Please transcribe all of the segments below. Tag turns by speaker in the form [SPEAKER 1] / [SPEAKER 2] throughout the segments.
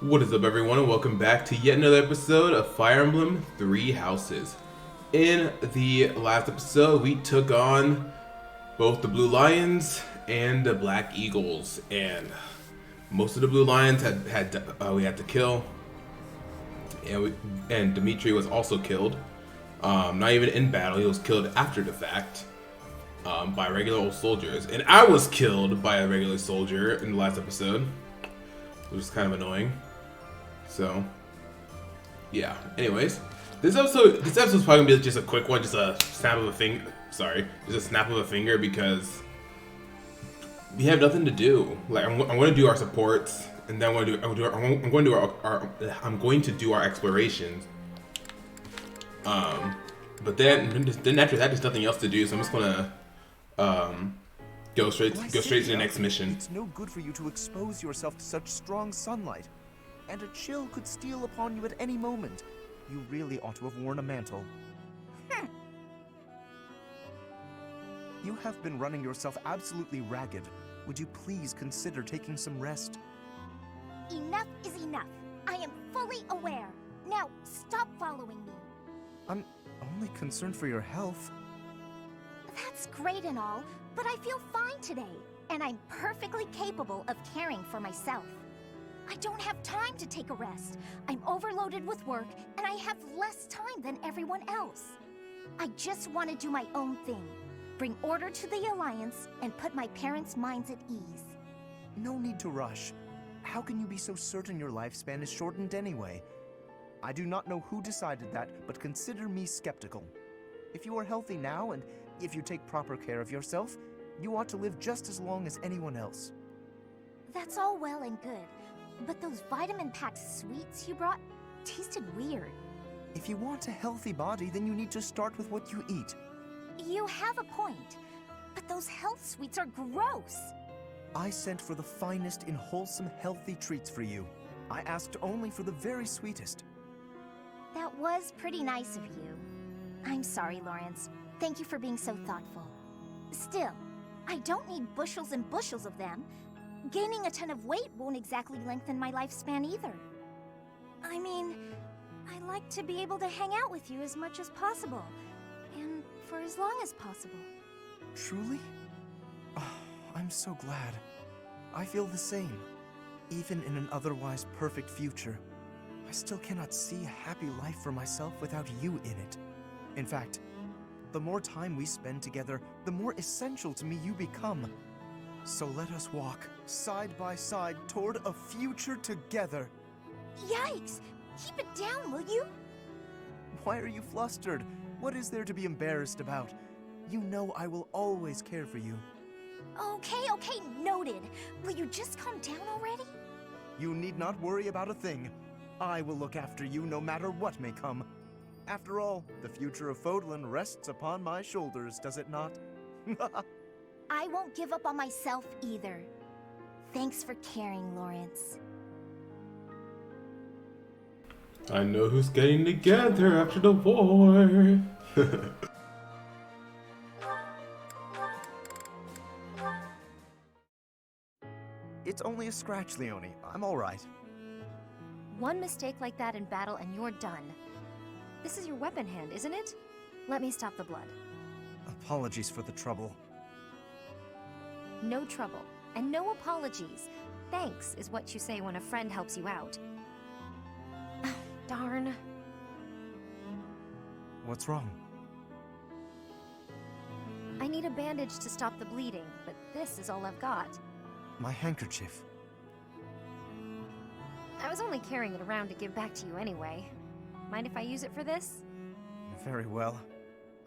[SPEAKER 1] What is up, everyone, and welcome back to yet another episode of Fire Emblem Three Houses. In the last episode, we took on both the Blue Lions and the Black Eagles, and most of the Blue Lions we had to kill, and Dimitri was also killed. Not even in battle; he was killed after the fact by regular old soldiers, and I was killed by a regular soldier in the last episode, which is kind of annoying. So, yeah. Anyways, this episode's probably gonna be just a quick one, just a snap of a finger. Sorry, just a snap of a finger because we have nothing to do. Like I'm going to do our supports, and then I'm going to do our explorations. But then after that, there's nothing else to do. So I'm just gonna go straight to the next mission.
[SPEAKER 2] It's no good for you to expose yourself to such strong sunlight. And a chill could steal upon you at any moment. You really ought to have worn a mantle. You have been running yourself absolutely ragged. Would you please consider taking some rest?
[SPEAKER 3] Enough is enough. I am fully aware. Now, stop following me.
[SPEAKER 2] I'm only concerned for your health.
[SPEAKER 3] That's great and all, but I feel fine today. And I'm perfectly capable of caring for myself. I don't have time to take a rest. I'm overloaded with work, and I have less time than everyone else. I just want to do my own thing. Bring order to the Alliance, and put my parents' minds at ease.
[SPEAKER 2] No need to rush. How can you be so certain your lifespan is shortened anyway? I do not know who decided that, but consider me skeptical. If you are healthy now, and if you take proper care of yourself, you ought to live just as long as anyone else.
[SPEAKER 3] That's all well and good. But those vitamin-packed sweets you brought tasted weird.
[SPEAKER 2] If you want a healthy body, then you need to start with what you eat.
[SPEAKER 3] You have a point, but those health sweets are gross.
[SPEAKER 2] I sent for the finest in wholesome, healthy treats for you. I asked only for the very sweetest.
[SPEAKER 3] That was pretty nice of you. I'm sorry, Lawrence. Thank you for being so thoughtful. Still, I don't need bushels and bushels of them. Gaining a ton of weight won't exactly lengthen my lifespan either. I mean, I like to be able to hang out with you as much as possible, and for as long as possible.
[SPEAKER 2] Truly? Oh, I'm so glad. I feel the same. Even in an otherwise perfect future, I still cannot see a happy life for myself without you in it. In fact, the more time we spend together, the more essential to me you become. So let us walk, side by side, toward a future together.
[SPEAKER 3] Yikes! Keep it down, will you?
[SPEAKER 2] Why are you flustered? What is there to be embarrassed about? You know I will always care for you.
[SPEAKER 3] Okay, noted. Will you just calm down already?
[SPEAKER 2] You need not worry about a thing. I will look after you no matter what may come. After all, the future of Fodlan rests upon my shoulders, does it not?
[SPEAKER 3] I won't give up on myself either. Thanks for caring, Lawrence.
[SPEAKER 1] I know who's getting together after the war.
[SPEAKER 2] It's only a scratch, Leonie. I'm all right.
[SPEAKER 4] One mistake like that in battle and you're done. This is your weapon hand, isn't it? Let me stop the blood.
[SPEAKER 2] Apologies for the trouble.
[SPEAKER 4] No trouble, and no apologies. Thanks is what you say when a friend helps you out. Darn.
[SPEAKER 2] What's wrong?
[SPEAKER 4] I need a bandage to stop the bleeding, but this is all I've got.
[SPEAKER 2] My handkerchief.
[SPEAKER 4] I was only carrying it around to give back to you anyway. Mind if I use it for this?
[SPEAKER 2] Very well.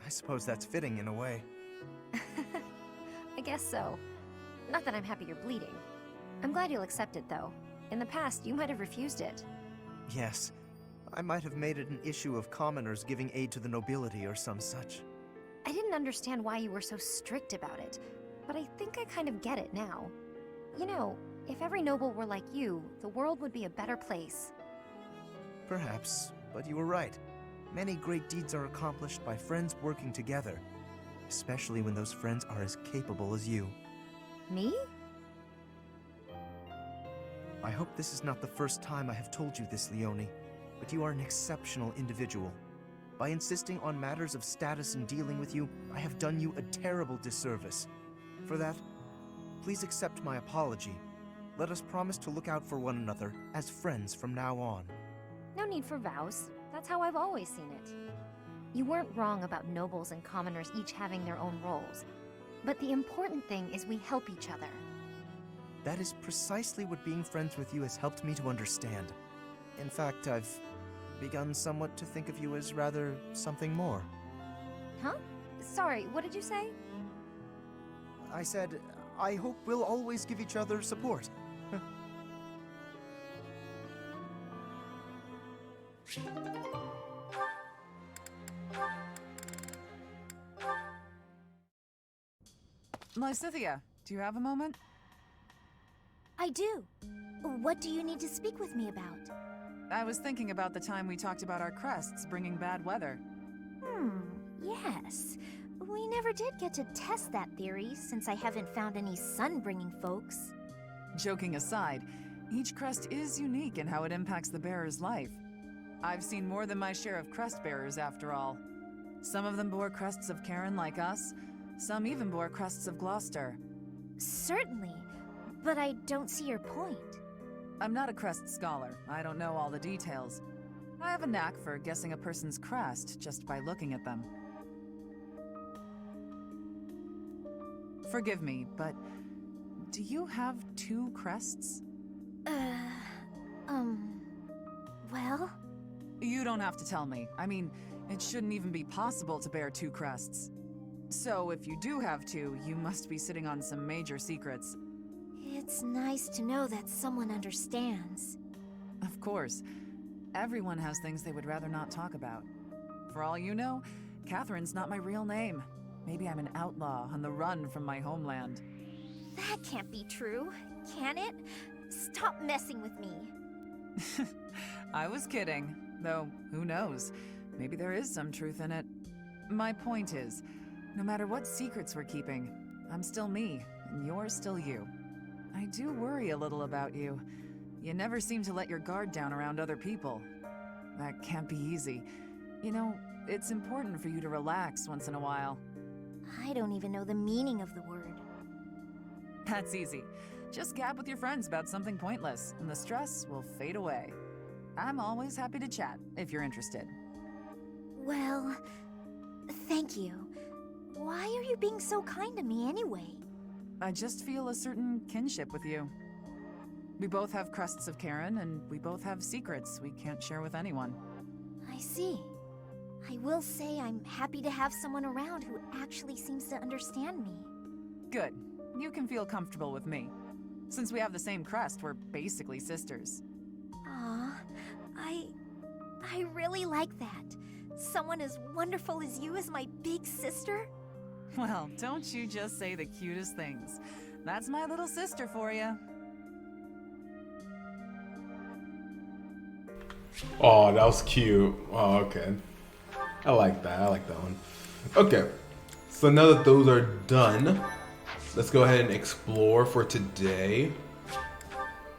[SPEAKER 2] I suppose that's fitting in a way.
[SPEAKER 4] I guess so. Not that I'm happy you're bleeding. I'm glad you'll accept it, though. In the past, you might have refused it.
[SPEAKER 2] Yes. I might have made it an issue of commoners giving aid to the nobility or some such.
[SPEAKER 4] I didn't understand why you were so strict about it, but I think I kind of get it now. You know, if every noble were like you, the world would be a better place.
[SPEAKER 2] Perhaps, but you were right. Many great deeds are accomplished by friends working together, especially when those friends are as capable as you.
[SPEAKER 4] Me?
[SPEAKER 2] I hope this is not the first time I have told you this, Leone, but you are an exceptional individual. By insisting on matters of status in dealing with you, I have done you a terrible disservice. For that, please accept my apology. Let us promise to look out for one another as friends from now on.
[SPEAKER 4] No need for vows. That's how I've always seen it. You weren't wrong about nobles and commoners each having their own roles. But the important thing is we help each other.
[SPEAKER 2] That is precisely what being friends with you has helped me to understand. In fact, I've begun somewhat to think of you as rather something more.
[SPEAKER 4] Huh? Sorry, what did you say?
[SPEAKER 2] I said, I hope we'll always give each other support.
[SPEAKER 5] Lysithea, do you have a moment?
[SPEAKER 3] I do. What do you need to speak with me about?
[SPEAKER 5] I was thinking about the time we talked about our crests bringing bad weather.
[SPEAKER 3] Yes. We never did get to test that theory, since I haven't found any sun-bringing folks.
[SPEAKER 5] Joking aside, each crest is unique in how it impacts the bearer's life. I've seen more than my share of crest bearers, after all. Some of them bore crests of Karen like us, some even bore crests of Gloucester.
[SPEAKER 3] Certainly, but I don't see your point.
[SPEAKER 5] I'm not a crest scholar. I don't know all the details. I have a knack for guessing a person's crest just by looking at them. Forgive me, but do you have 2 crests?
[SPEAKER 3] Well?
[SPEAKER 5] You don't have to tell me. I mean, it shouldn't even be possible to bear 2 crests. So if you do have 2, you must be sitting on some major secrets.
[SPEAKER 3] It's nice to know that someone understands.
[SPEAKER 5] Of course. Everyone has things they would rather not talk about. For all you know, Catherine's not my real name. Maybe I'm an outlaw on the run from my homeland.
[SPEAKER 3] That can't be true, can it? Stop messing with me.
[SPEAKER 5] I was kidding. Though, who knows? Maybe there is some truth in it. My point is, no matter what secrets we're keeping, I'm still me, and you're still you. I do worry a little about you. You never seem to let your guard down around other people. That can't be easy. You know, it's important for you to relax once in a while.
[SPEAKER 3] I don't even know the meaning of the word.
[SPEAKER 5] That's easy. Just gab with your friends about something pointless, and the stress will fade away. I'm always happy to chat, if you're interested.
[SPEAKER 3] Well, thank you. Why are you being so kind to me anyway?
[SPEAKER 5] I just feel a certain kinship with you. We both have crests of Karen, and we both have secrets we can't share with anyone.
[SPEAKER 3] I see. I will say I'm happy to have someone around who actually seems to understand me.
[SPEAKER 5] Good. You can feel comfortable with me. Since we have the same crest, we're basically sisters.
[SPEAKER 3] Aw, I really like that. Someone as wonderful as you is my big sister?
[SPEAKER 5] Well, don't you just say the cutest things. That's my little sister for you.
[SPEAKER 1] Oh, that was cute. Oh, okay. I like that. I like that one. Okay. So now that those are done, let's go ahead and explore for today.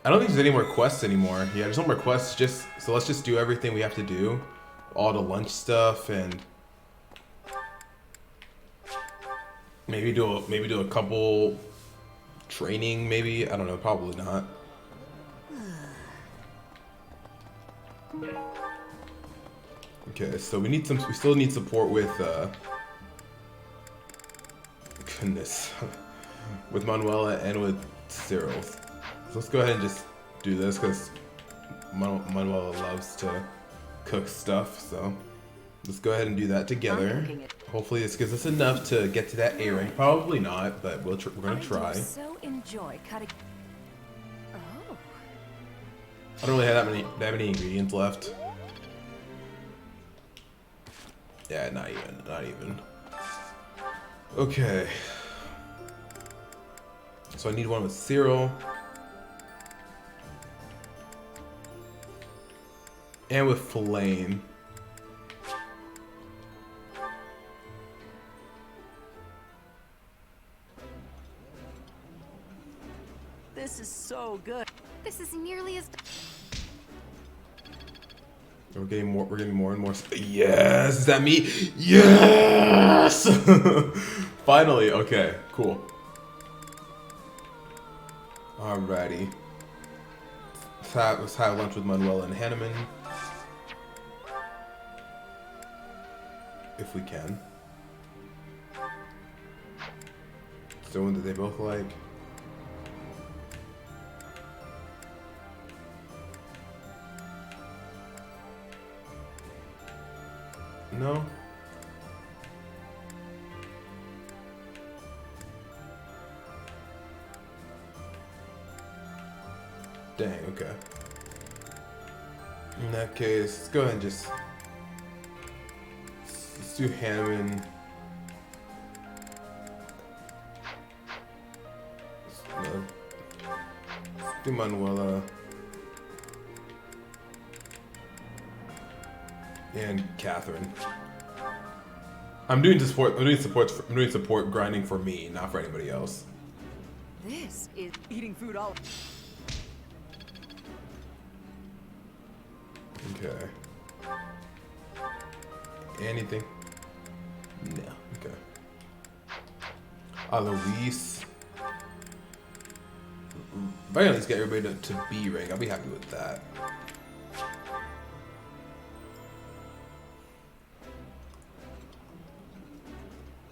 [SPEAKER 1] I don't think there's any more quests anymore. Yeah, there's no more quests. So let's just do everything we have to do. All the lunch stuff and maybe do a couple training, maybe. I don't know, probably not. Okay, so we still need support with goodness. With Manuela and with Cyril. So let's go ahead and just do this because Manuela loves to cook stuff, so let's go ahead and do that together. Hopefully this gives us enough to get to that A rank. Probably not, but we're gonna try.
[SPEAKER 6] So enjoy cutting. Oh.
[SPEAKER 1] I don't really have that many ingredients left. Yeah, not even. Okay. So I need one with Cyril. And with Flame.
[SPEAKER 6] This is so good.
[SPEAKER 4] This is nearly as...
[SPEAKER 1] We're getting more and more. Yes, is that me? Yes! Finally, okay, cool. Alrighty. Let's have lunch with Manuela and Hanneman. If we can. It's the one that they both like. No? Dang, okay. In that case, let's go ahead and just... Let's do Hanneman. No. Let's do Manuela. And Catherine. I'm doing support grinding for me, not for anybody else.
[SPEAKER 6] This is eating food all.
[SPEAKER 1] Okay. Anything? No. Okay. Alois. If I can at least get everybody to B rank, I'll be happy with that.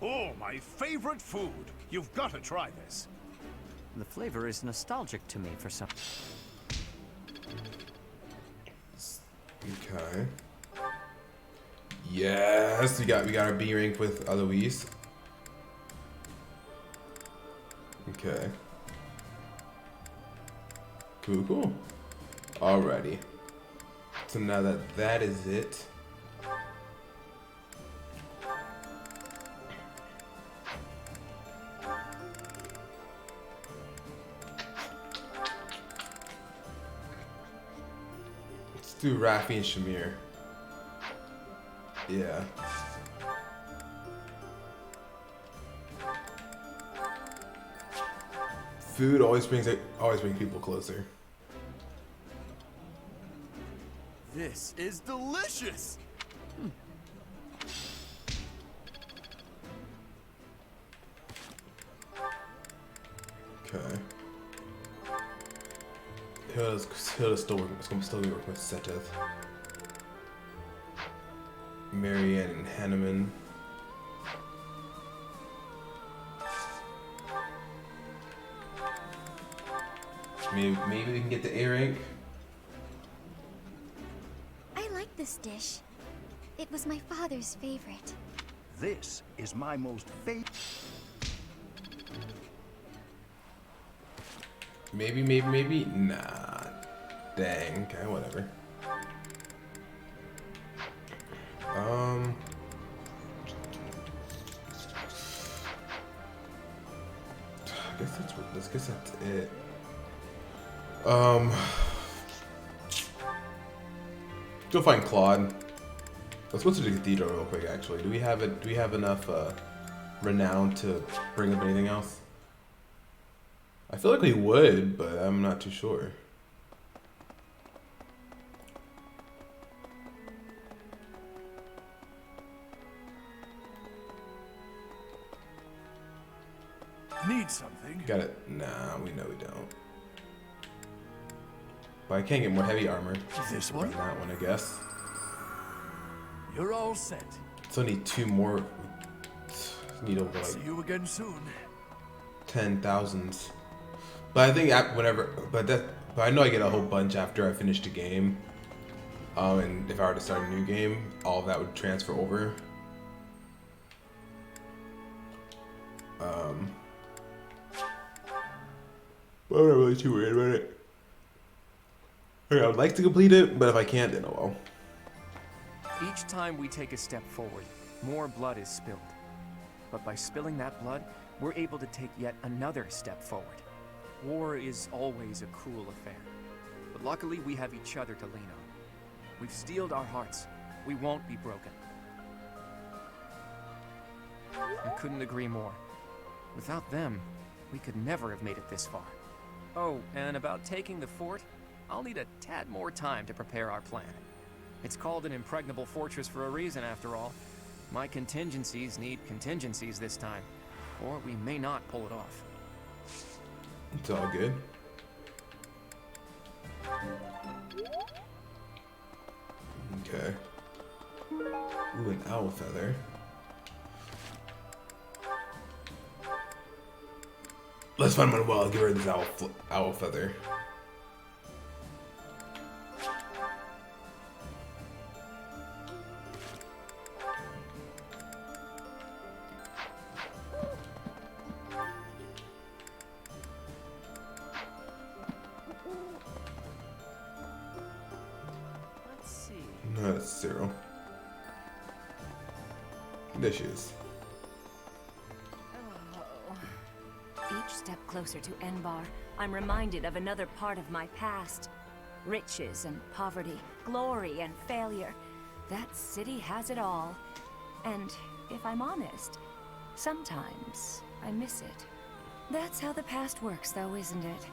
[SPEAKER 7] Oh, my favorite food. You've got to try this.
[SPEAKER 2] The flavor is nostalgic to me for some.
[SPEAKER 1] Okay. Yes, we got our B rank with Alois. Okay. Cool. Alrighty. So now that is it. Let's do Raffi and Shamir. Yeah. Food always brings people closer.
[SPEAKER 2] This is delicious!
[SPEAKER 1] Okay. Hilda's still working. It's gonna still be working with Seteth. Marianne and Hanneman. Maybe we can get the A rank.
[SPEAKER 4] I like this dish. It was my father's favorite.
[SPEAKER 7] This is my most favorite.
[SPEAKER 1] Maybe. Nah. Dang. Okay, whatever. I guess that's it. Go find Claude. Let's go to the cathedral real quick. Actually, do we have enough renown to bring up anything else? I feel like we would, but I'm not too sure.
[SPEAKER 7] Need something?
[SPEAKER 1] Got it. Nah, we know we don't. But I can't get more heavy armor.
[SPEAKER 7] This
[SPEAKER 1] Run
[SPEAKER 7] one?
[SPEAKER 1] that one, I guess.
[SPEAKER 7] You're all set.
[SPEAKER 1] Still need 2 more. Need over like
[SPEAKER 7] See you again soon.
[SPEAKER 1] 10,000. But I think but I know I get a whole bunch after I finish the game. And if I were to start a new game, all of that would transfer over. But I'm not really too worried about it. I would like to complete it, but if I can't, then oh well.
[SPEAKER 8] Each time we take a step forward, more blood is spilled. But by spilling that blood, we're able to take yet another step forward. War is always a cruel affair. But luckily, we have each other to lean on. We've steeled our hearts. We won't be broken. I couldn't agree more. Without them, we could never have made it this far. Oh, and about taking the fort, I'll need a tad more time to prepare our plan. It's called an impregnable fortress for a reason, after all. My contingencies need contingencies this time, or we may not pull it off.
[SPEAKER 1] It's all good. Okay. Ooh, an owl feather. Let's find Manuel and get rid of this owl feather.
[SPEAKER 8] Let's see.
[SPEAKER 1] No, that's Cyril. There she is.
[SPEAKER 6] Each step closer to Enbar, I'm reminded of another part of my past. Riches and poverty, glory and failure. That city has it all. And if I'm honest, sometimes I miss it. That's how the past works, though, isn't it?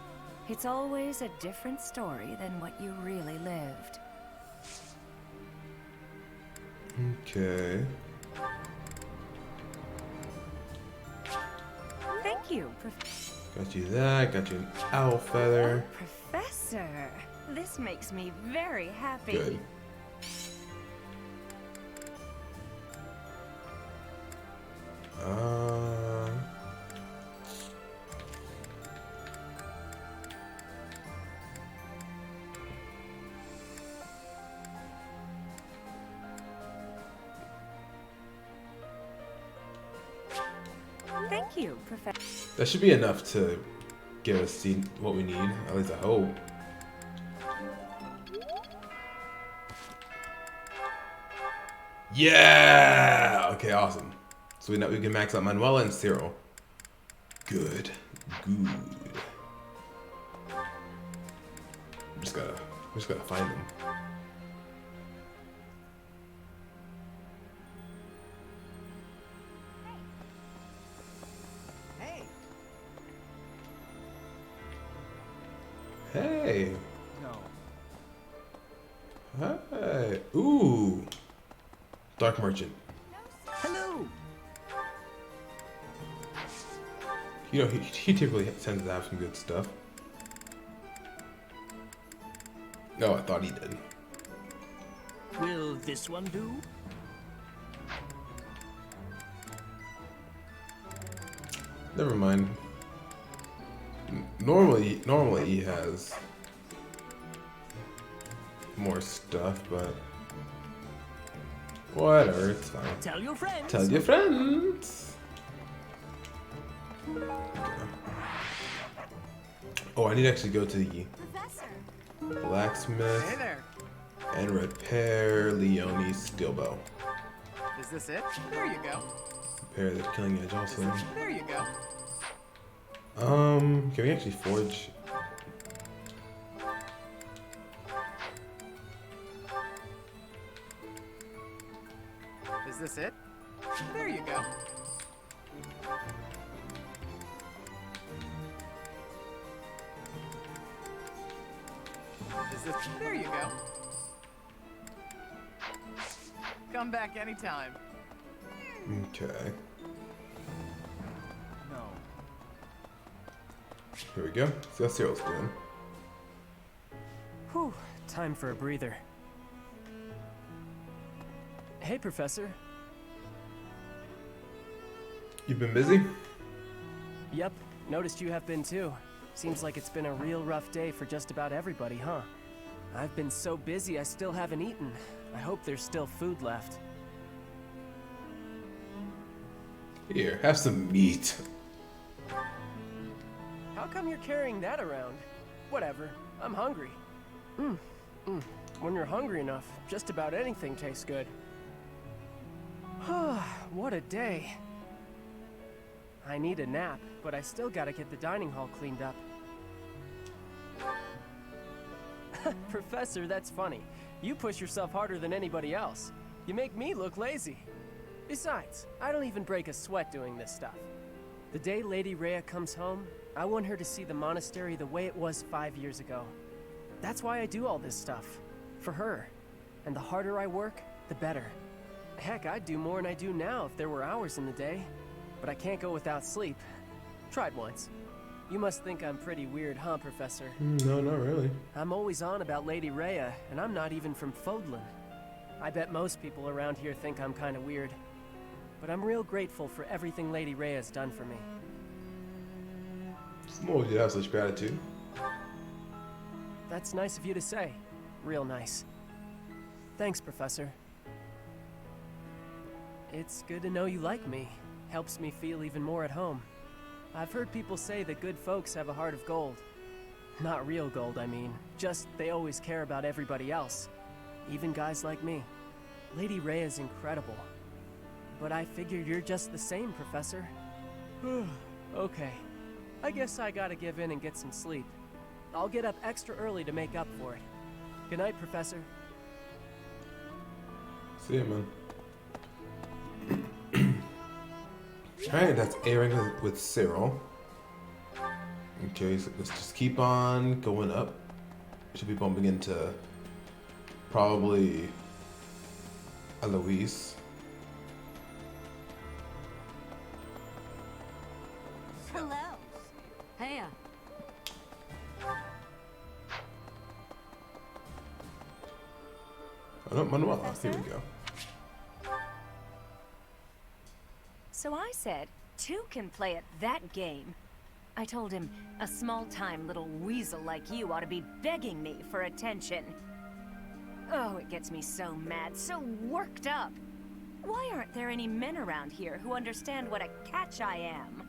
[SPEAKER 6] It's always a different story than what you really lived.
[SPEAKER 1] Okay.
[SPEAKER 6] Thank you,
[SPEAKER 1] Got you that. Got you an owl feather.
[SPEAKER 6] Professor. This makes me very happy.
[SPEAKER 1] Good.
[SPEAKER 6] Thank you, Professor.
[SPEAKER 1] That should be enough to give us what we need. At least I hope. Yeah! Okay, awesome. So we know we can max out Manuela and Cyril. Good. Good. We just gotta find them. Hey.
[SPEAKER 8] No.
[SPEAKER 1] Hey. Ooh. Dark Merchant.
[SPEAKER 8] Hello!
[SPEAKER 1] You know, he typically tends to have some good stuff. No, I thought he did.
[SPEAKER 9] Will this one do?
[SPEAKER 1] Never mind. Normally he has more stuff, but whatever, it's fine.
[SPEAKER 9] Tell your friends.
[SPEAKER 1] Tell your friends. Okay. Oh, I need to actually go to the blacksmith
[SPEAKER 5] Hey there.
[SPEAKER 1] and repair Leonie's steel bow.
[SPEAKER 5] Is this it? There you go.
[SPEAKER 1] Repair the killing edge also.
[SPEAKER 5] There you go.
[SPEAKER 1] Can we actually forge?
[SPEAKER 5] Is this it? There you go. Is this? There you go. Come back anytime.
[SPEAKER 1] Okay.
[SPEAKER 8] No.
[SPEAKER 1] Here we go. See how Cyril's doing.
[SPEAKER 10] Whew, time for a breather. Hey, Professor.
[SPEAKER 1] You've been busy?
[SPEAKER 10] Yep, noticed you have been too. Seems like it's been a real rough day for just about everybody, huh? I've been so busy I still haven't eaten. I hope there's still food left.
[SPEAKER 1] Here, have some meat.
[SPEAKER 10] How come you're carrying that around? Whatever, I'm hungry. When you're hungry enough, just about anything tastes good. What a day. I need a nap, but I still gotta get the dining hall cleaned up. Professor, that's funny. You push yourself harder than anybody else. You make me look lazy. Besides, I don't even break a sweat doing this stuff. The day Lady Rhea comes home, I want her to see the monastery the way it was 5 years ago. That's why I do all this stuff. For her. And the harder I work, the better. Heck, I'd do more than I do now if there were hours in the day. But I can't go without sleep. Tried once. You must think I'm pretty weird, huh, Professor?
[SPEAKER 1] No, not really.
[SPEAKER 10] I'm always on about Lady Rhea, and I'm not even from Fodlan. I bet most people around here think I'm kind of weird. But I'm real grateful for everything Lady Rhea's done for me.
[SPEAKER 1] Small of you to have such gratitude.
[SPEAKER 10] That's nice of you to say. Real nice. Thanks, Professor. It's good to know you like me. Helps me feel even more at home. I've heard people say that good folks have a heart of gold. Not real gold, I mean. Just they always care about everybody else. Even guys like me. Lady Rhea's incredible. But I figure you're just the same, Professor. Okay. I guess I gotta give in and get some sleep. I'll get up extra early to make up for it. Good night, Professor.
[SPEAKER 1] See ya, man. Alright, that's A rank with Cyril. Okay, so let's just keep on going up. Should be bumping into probably Eloise.
[SPEAKER 3] Hello.
[SPEAKER 6] Hey,
[SPEAKER 1] Oh, no, Manuela. Here we go.
[SPEAKER 6] so I said, two can play at that game. I told him, a small-time little weasel like you ought to be begging me for attention. Oh, it gets me so mad, so worked up. Why aren't there any men around here who understand what a catch I am?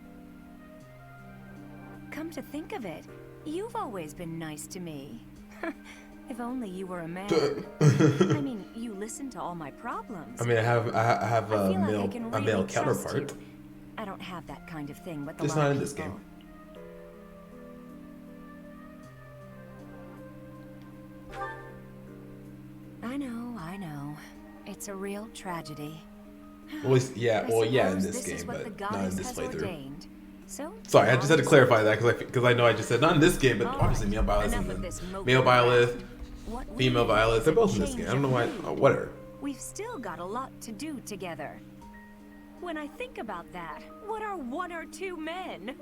[SPEAKER 6] Come to think of it, you've always been nice to me. If only you were a man. I mean, you listen to all my problems.
[SPEAKER 1] I mean, I have a
[SPEAKER 6] feel
[SPEAKER 1] male
[SPEAKER 6] like I can really
[SPEAKER 1] male
[SPEAKER 6] trust
[SPEAKER 1] counterpart.
[SPEAKER 6] you. I don't have that kind of thing with a
[SPEAKER 1] Just
[SPEAKER 6] lot
[SPEAKER 1] not
[SPEAKER 6] of
[SPEAKER 1] in this
[SPEAKER 6] people.
[SPEAKER 1] game.
[SPEAKER 6] I know. It's a real tragedy.
[SPEAKER 1] Well, yeah,
[SPEAKER 6] I
[SPEAKER 1] well, yeah, in
[SPEAKER 6] suppose
[SPEAKER 1] this
[SPEAKER 6] is
[SPEAKER 1] game,
[SPEAKER 6] what the
[SPEAKER 1] but not in
[SPEAKER 6] goddess
[SPEAKER 1] this
[SPEAKER 6] has
[SPEAKER 1] playthrough.
[SPEAKER 6] ordained. So,
[SPEAKER 1] Sorry, I just had to
[SPEAKER 6] now
[SPEAKER 1] clarify that because I know I just said not in this game, but
[SPEAKER 6] All
[SPEAKER 1] obviously
[SPEAKER 6] right,
[SPEAKER 1] male Byleth
[SPEAKER 6] enough of
[SPEAKER 1] and
[SPEAKER 6] this moping
[SPEAKER 1] male Byleth,
[SPEAKER 6] around. What we
[SPEAKER 1] female
[SPEAKER 6] need
[SPEAKER 1] Byleth,
[SPEAKER 6] is
[SPEAKER 1] they're
[SPEAKER 6] a
[SPEAKER 1] both in this
[SPEAKER 6] change
[SPEAKER 1] game. I don't know why.
[SPEAKER 6] of mood.
[SPEAKER 1] Whatever.
[SPEAKER 6] We've still got a lot to do together. When I think about that, what are one or two men?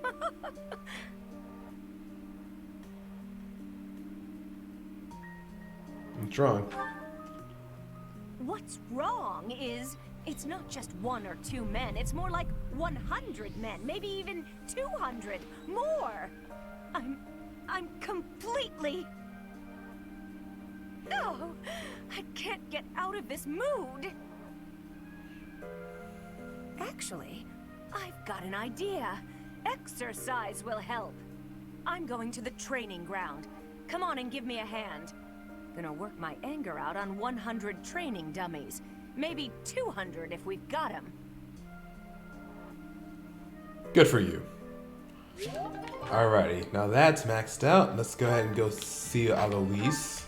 [SPEAKER 1] What's wrong?
[SPEAKER 6] What's wrong is, it's not just one or two men, it's more like 100 men, maybe even 200, more. I'm completely... Oh, I can't get out of this mood. Actually, I've got an idea. Exercise will help. I'm going to the training ground. Come on and give me a hand. Gonna work my anger out on 100 training dummies. Maybe 200 if we've got them.
[SPEAKER 1] Good for you. Alrighty, now that's maxed out. Let's go ahead and go see Eloise.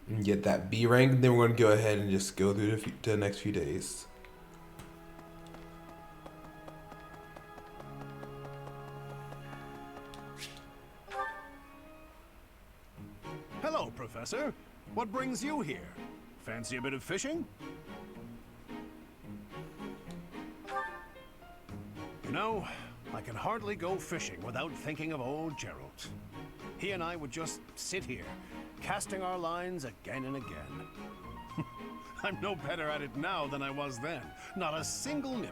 [SPEAKER 1] And get that B rank. Then we're going to go ahead and just go through the next few days.
[SPEAKER 7] Hello, Professor. What brings you here? Fancy a bit of fishing? You know, I can hardly go fishing without thinking of old Gerald. He and I would just sit here, casting our lines again and again. I'm no better at it now than I was then. Not a single nibble.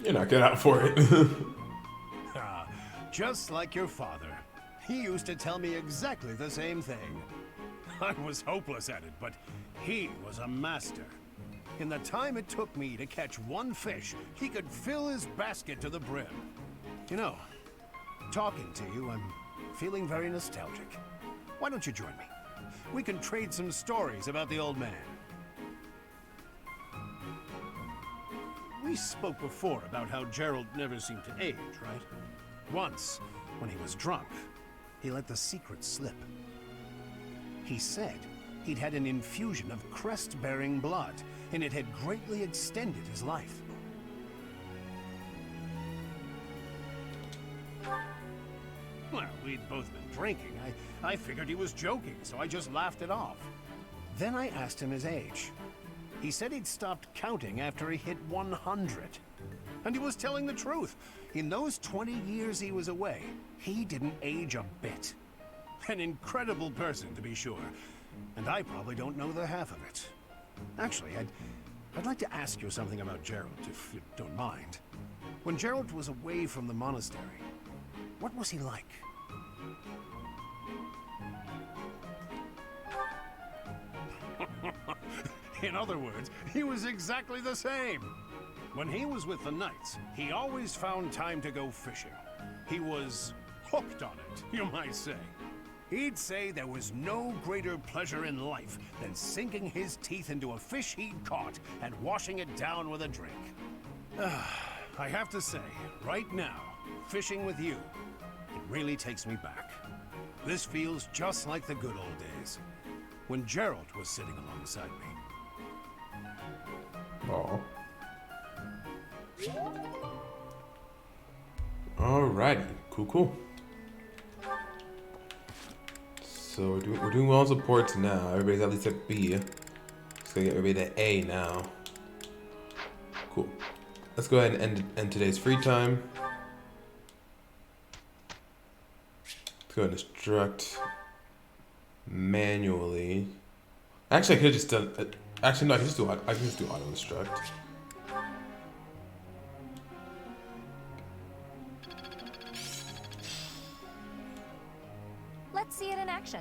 [SPEAKER 1] You're not good out for it.
[SPEAKER 7] Ah, just like your father. He used to tell me exactly the same thing. I was hopeless at it, but he was a master. In the time it took me to catch one fish, he could fill his basket to the brim. You know, talking to you, I'm feeling very nostalgic. Why don't you join me? We can trade some stories about the old man. We spoke before about how Gerald never seemed to age, right? Once, when he was drunk, he let the secret slip. He said he'd had an infusion of crest-bearing blood, and it had greatly extended his life. Well, we'd both been drinking. I figured he was joking, so I just laughed it off. Then I asked him his age. He said he'd stopped counting after he hit 100. And he was telling the truth. In those 20 years he was away, he didn't age a bit. An incredible person, to be sure. And I probably don't know the half of it. Actually, I'd like to ask you something about Gerald, if you don't mind. When Gerald was away from the monastery, what was he like? In other words, he was exactly the same. When he was with the Knights, he always found time to go fishing. He was hooked on it, you might say. He'd say there was no greater pleasure in life than sinking his teeth into a fish he'd caught and washing it down with a drink. I have to say, right now, fishing with you, it really takes me back. This feels just like the good old days, when Gerald was sitting alongside me.
[SPEAKER 1] Oh. Alrighty, cool. So we're doing well on supports now. Everybody's at least at B. Just gotta get everybody to A now. Cool. Let's go ahead and end today's free time. Let's go ahead and instruct manually. Actually, I could have just done. Actually, no, I can just do auto instruct.
[SPEAKER 4] Let's see it in action.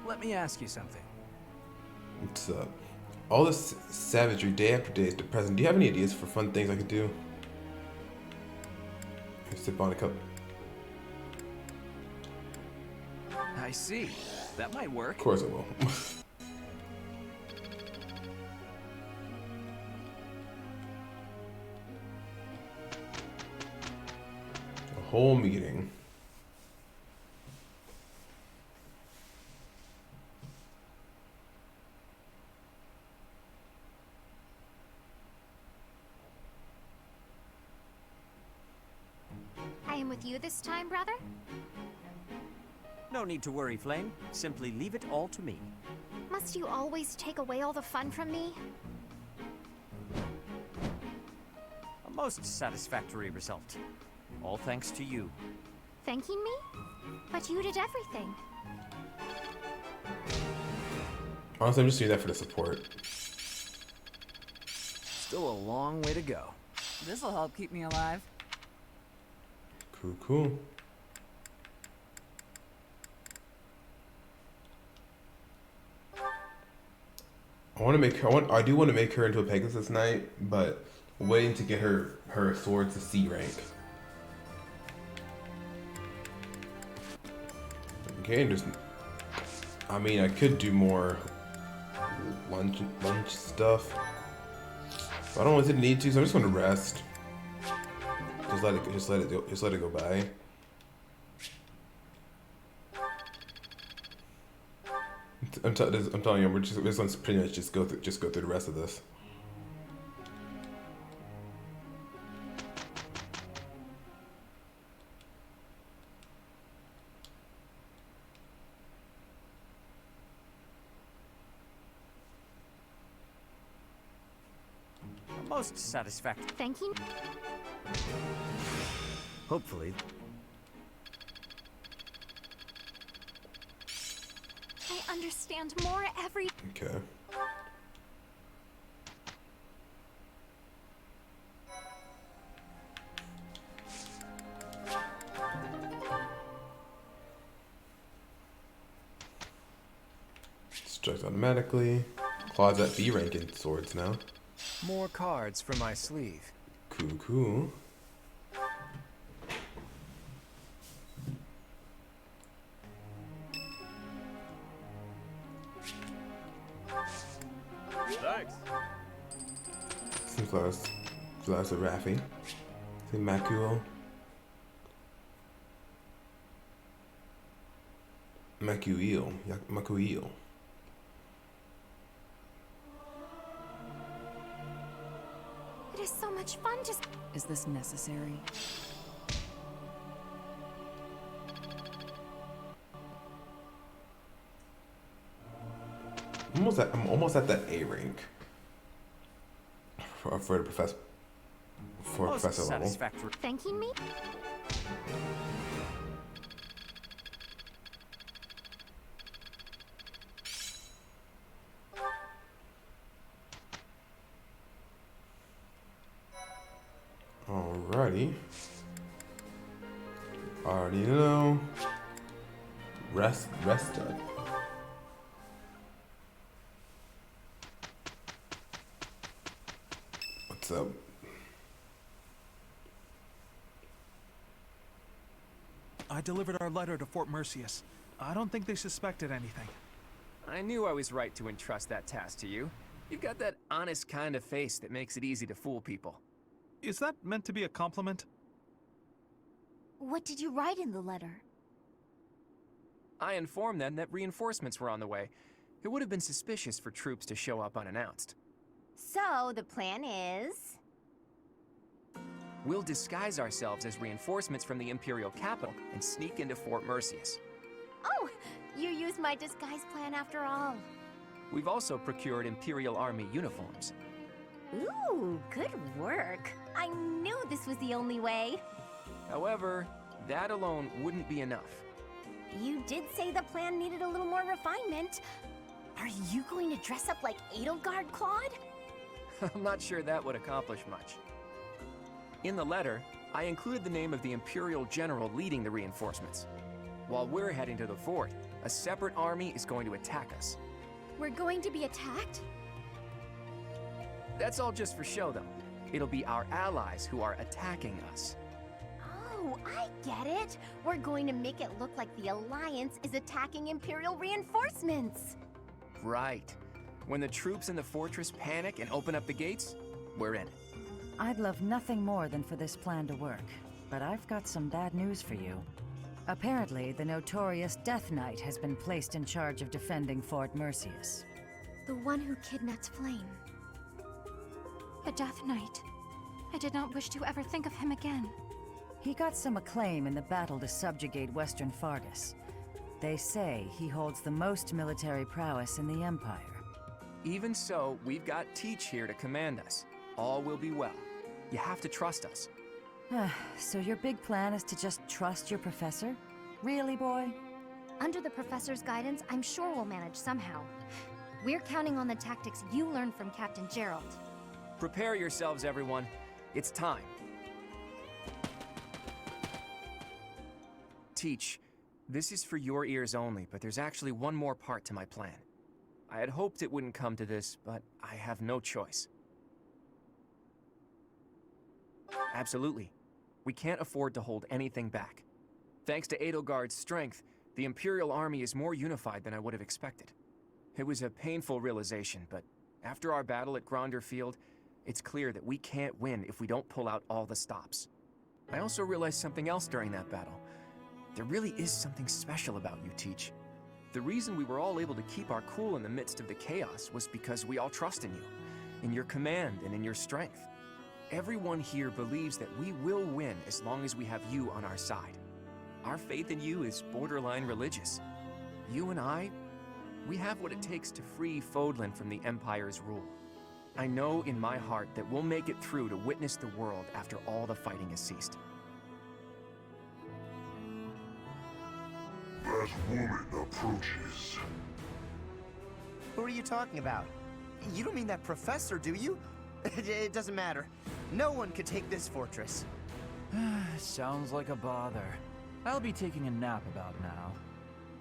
[SPEAKER 2] Let me ask you something.
[SPEAKER 1] What's up? All this savagery day after day is depressing. Do you have any ideas for fun things I could do? Sip on a cup.
[SPEAKER 2] I see. That might work.
[SPEAKER 1] Of course it will. A whole meeting.
[SPEAKER 4] I am with you this time, brother?
[SPEAKER 9] No need to worry, Flame. Simply leave it all to me.
[SPEAKER 4] Must you always take away all the fun from me?
[SPEAKER 9] A most satisfactory result. All thanks to you.
[SPEAKER 4] Thanking me? But you did everything.
[SPEAKER 1] Honestly, I'm just doing that for the support.
[SPEAKER 2] Still a long way to go.
[SPEAKER 5] This'll help keep me alive.
[SPEAKER 1] Cool. I do want to make her into a Pegasus Knight, but waiting to get her sword to C rank. Okay, I mean, I could do more lunch stuff, but I don't want to need to, so I'm just going to rest. Just let it go by. I'm telling you, we're just going to pretty much just go through the rest of this.
[SPEAKER 9] A most satisfactory.
[SPEAKER 4] Thanking?
[SPEAKER 9] Hopefully.
[SPEAKER 4] I understand more every...
[SPEAKER 1] Okay. Strikes automatically. Claws at B rank in swords now.
[SPEAKER 10] More cards for my sleeve.
[SPEAKER 1] Cool.
[SPEAKER 10] Thanks.
[SPEAKER 1] Some flowers of Raffi. Some Makuo. Makuil. Makuil.
[SPEAKER 4] It is so much fun just...
[SPEAKER 5] Is this necessary?
[SPEAKER 1] I'm almost at that A rank for the professor. For
[SPEAKER 9] Most
[SPEAKER 1] professor level.
[SPEAKER 9] satisfactory.
[SPEAKER 4] Thanking me?
[SPEAKER 1] Alrighty. Already know. Rested. What's up?
[SPEAKER 11] I delivered our letter to Fort Merceus. I don't think they suspected anything.
[SPEAKER 8] I knew I was right to entrust that task to you. You've got that honest kind of face that makes it easy to fool people.
[SPEAKER 11] Is that meant to be a compliment?
[SPEAKER 3] What did you write in the letter?
[SPEAKER 8] I informed them that reinforcements were on the way. It would have been suspicious for troops to show up unannounced.
[SPEAKER 3] So, the plan is...
[SPEAKER 8] We'll disguise ourselves as reinforcements from the Imperial Capital and sneak into Fort Merceus.
[SPEAKER 3] Oh, you used my disguise plan after all.
[SPEAKER 8] We've also procured Imperial Army uniforms.
[SPEAKER 3] Ooh, good work. I knew this was the only way.
[SPEAKER 8] However, that alone wouldn't be enough.
[SPEAKER 3] You did say the plan needed a little more refinement. Are you going to dress up like Edelgard, Claude?
[SPEAKER 8] I'm not sure that would accomplish much. In the letter, I included the name of the Imperial General leading the reinforcements. While we're heading to the fort, a separate army is going to attack us.
[SPEAKER 4] We're going to be attacked?
[SPEAKER 8] That's all just for show, though. It'll be our allies who are attacking us.
[SPEAKER 3] Oh, I get it. We're going to make it look like the Alliance is attacking Imperial reinforcements.
[SPEAKER 8] Right. When the troops in the fortress panic and open up the gates, we're in.
[SPEAKER 12] I'd love nothing more than for this plan to work, but I've got some bad news for you. Apparently, the notorious Death Knight has been placed in charge of defending Fort Merceus.
[SPEAKER 4] The one who kidnapped Flame. The Death Knight. I did not wish to ever think of him again.
[SPEAKER 12] He got some acclaim in the battle to subjugate Western Fargus. They say he holds the most military prowess in the Empire.
[SPEAKER 8] Even so, we've got Teach here to command us. All will be well. You have to trust us.
[SPEAKER 12] So your big plan is to just trust your professor? Really, boy?
[SPEAKER 4] Under the professor's guidance, I'm sure we'll manage somehow. We're counting on the tactics you learned from Captain Gerald.
[SPEAKER 8] Prepare yourselves, everyone. It's time. Teach, this is for your ears only, but there's actually one more part to my plan. I had hoped it wouldn't come to this, but I have no choice. Absolutely. We can't afford to hold anything back. Thanks to Edelgard's strength, the Imperial Army is more unified than I would have expected. It was a painful realization, but after our battle at Gronder Field, it's clear that we can't win if we don't pull out all the stops. I also realized something else during that battle. There really is something special about you, Teach. The reason we were all able to keep our cool in the midst of the chaos was because we all trust in you, in your command and in your strength. Everyone here believes that we will win as long as we have you on our side. Our faith in you is borderline religious. You and I, we have what it takes to free Fodlan from the Empire's rule. I know in my heart that we'll make it through to witness the world after all the fighting has ceased.
[SPEAKER 13] That woman approaches.
[SPEAKER 2] Who are you talking about? You don't mean that professor, do you? It doesn't matter. No one could take this fortress.
[SPEAKER 9] Sounds like a bother. I'll be taking a nap about now.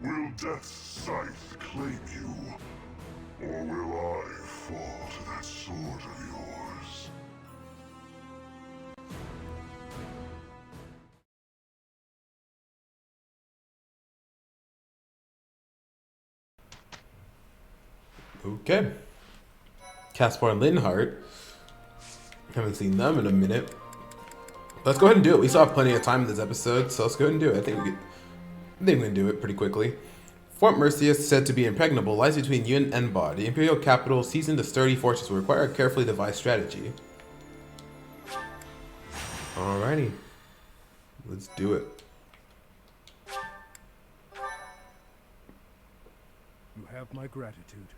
[SPEAKER 13] Will Death's scythe claim you? Or will I fall to that sword of yours?
[SPEAKER 1] Okay. Caspar and Linhardt. Haven't seen them in a minute. Let's go ahead and do it. We still have plenty of time in this episode, so let's go ahead and do it. I think we can do it pretty quickly. Fort Merceus, said to be impregnable, lies between you and Enbar. The Imperial Capital, seasoned a sturdy fortress, will require a carefully devised strategy. Alrighty. Let's do it.
[SPEAKER 7] You have my gratitude.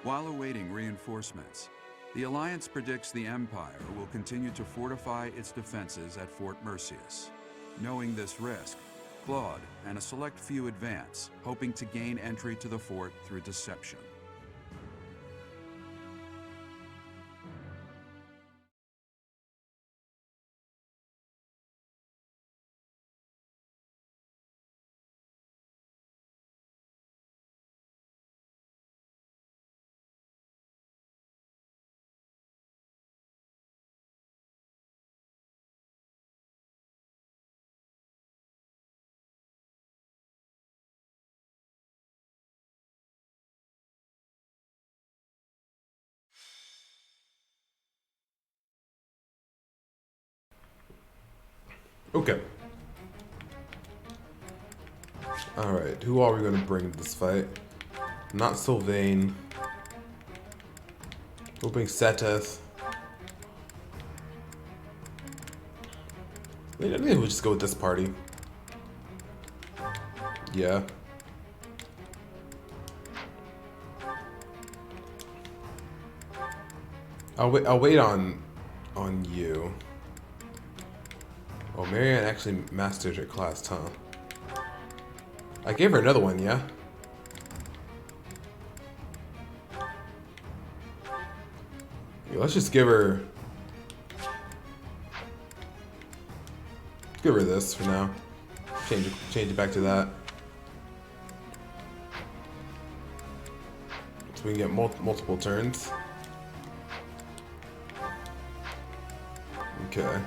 [SPEAKER 14] While awaiting reinforcements, the Alliance predicts the Empire will continue to fortify its defenses at Fort Merceus. Knowing this risk, Claude and a select few advance, hoping to gain entry to the fort through deception.
[SPEAKER 1] Okay. Alright, who are we going to bring to this fight? Not Sylvain. We'll bring Seteth. Maybe we'll just go with this party. Yeah. I'll wait on you. Oh, Marianne actually mastered her class, huh? I gave her another one, yeah? Yeah, let's just give her... Let's give her this for now. Change it back to that. So we can get multiple turns. Okay.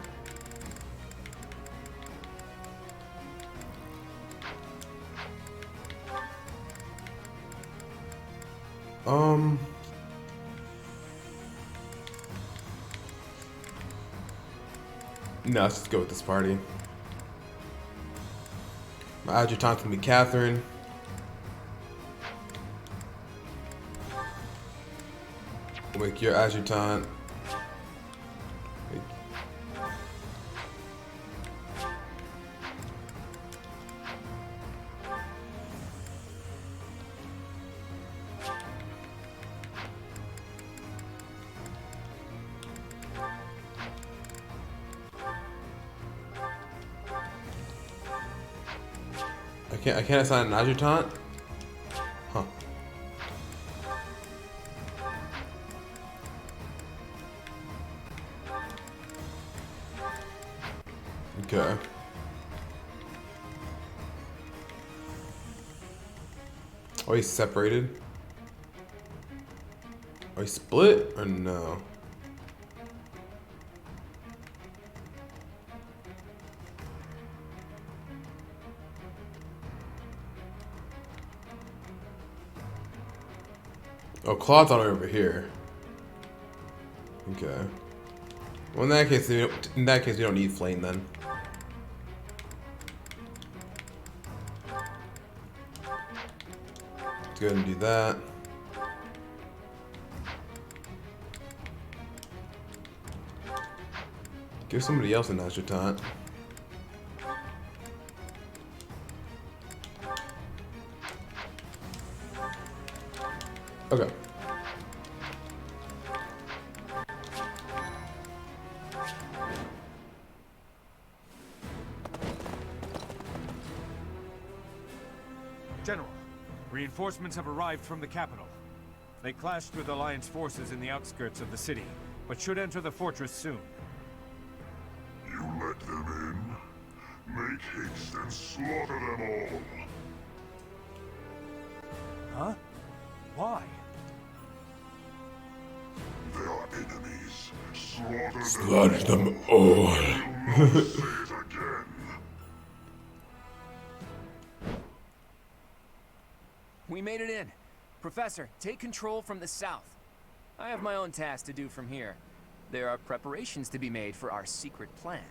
[SPEAKER 1] No, let's just go with this party. My adjutant's gonna be Catherine. Wake your adjutant. I can't assign an adjutant? Huh. Okay. Oh, he's separated? Are he split or no? Oh, Claude's on over here. Okay. Well, in that case, we don't need Flame then. Let's go ahead and do that. Give somebody else an adjutant. Okay.
[SPEAKER 15] General, reinforcements have arrived from the capital. They clashed with Alliance forces in the outskirts of the city, but should enter the fortress soon.
[SPEAKER 13] You let them in? Make haste and slaughter them all.
[SPEAKER 15] Huh? Why?
[SPEAKER 13] They are enemies. Slaughter
[SPEAKER 1] them all.
[SPEAKER 13] You'll not say it again.
[SPEAKER 8] We made it in. Professor, take control from the south. I have my own tasks to do from here. There are preparations to be made for our secret plan.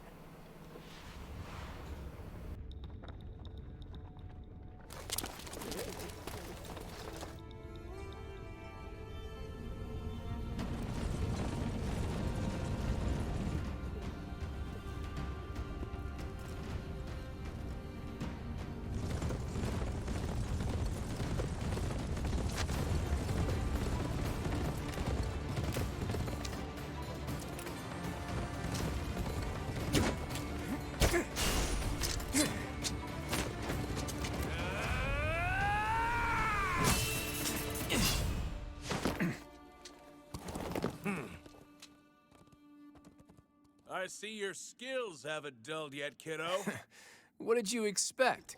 [SPEAKER 16] I see your skills haven't dulled yet, kiddo.
[SPEAKER 8] What did you expect?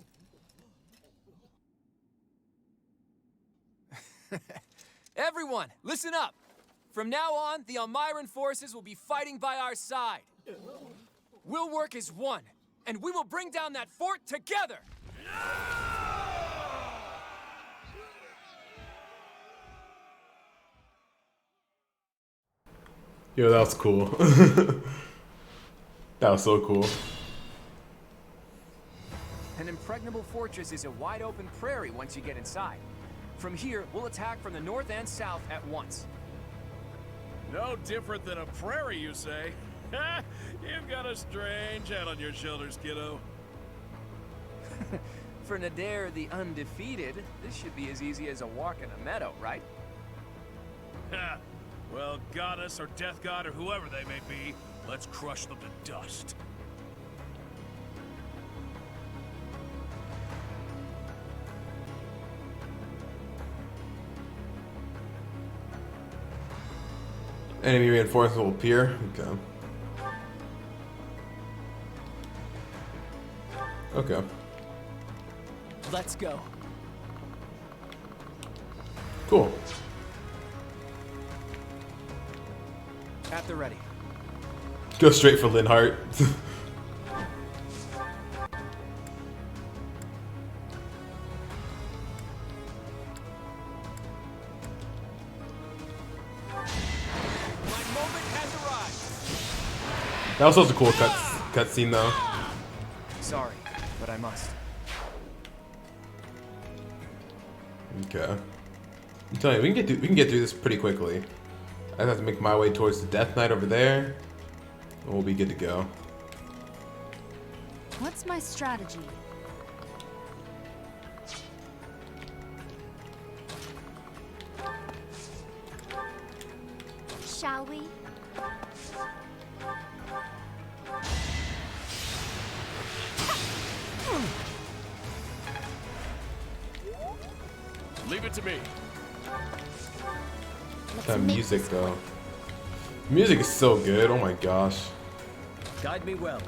[SPEAKER 8] Everyone, listen up! From now on, the Almiran forces will be fighting by our side. We'll work as one, and we will bring down that fort together!
[SPEAKER 1] Yo, that was cool. That was so cool.
[SPEAKER 8] An impregnable fortress is a wide-open prairie once you get inside. From here, we'll attack from the north and south at once.
[SPEAKER 16] No different than a prairie, you say? You've got a strange head on your shoulders, kiddo.
[SPEAKER 8] For Nadir the Undefeated, this should be as easy as a walk in a meadow, right?
[SPEAKER 16] Ha! Well, goddess or death god or whoever they may be, let's crush them to dust.
[SPEAKER 1] Enemy reinforcements will appear. Okay. Okay.
[SPEAKER 10] Let's go.
[SPEAKER 1] Cool.
[SPEAKER 8] At the ready.
[SPEAKER 1] Go straight for Linhart. That was such a cool cutscene though.
[SPEAKER 8] Sorry, but I must.
[SPEAKER 1] Okay. I'm telling you, we can get through this pretty quickly. I have to make my way towards the Death Knight over there, and we'll be good to go.
[SPEAKER 17] What's my strategy?
[SPEAKER 3] Shall we?
[SPEAKER 16] Leave it to me.
[SPEAKER 1] That music though. Music is so good. Oh my gosh.
[SPEAKER 10] Guide me well.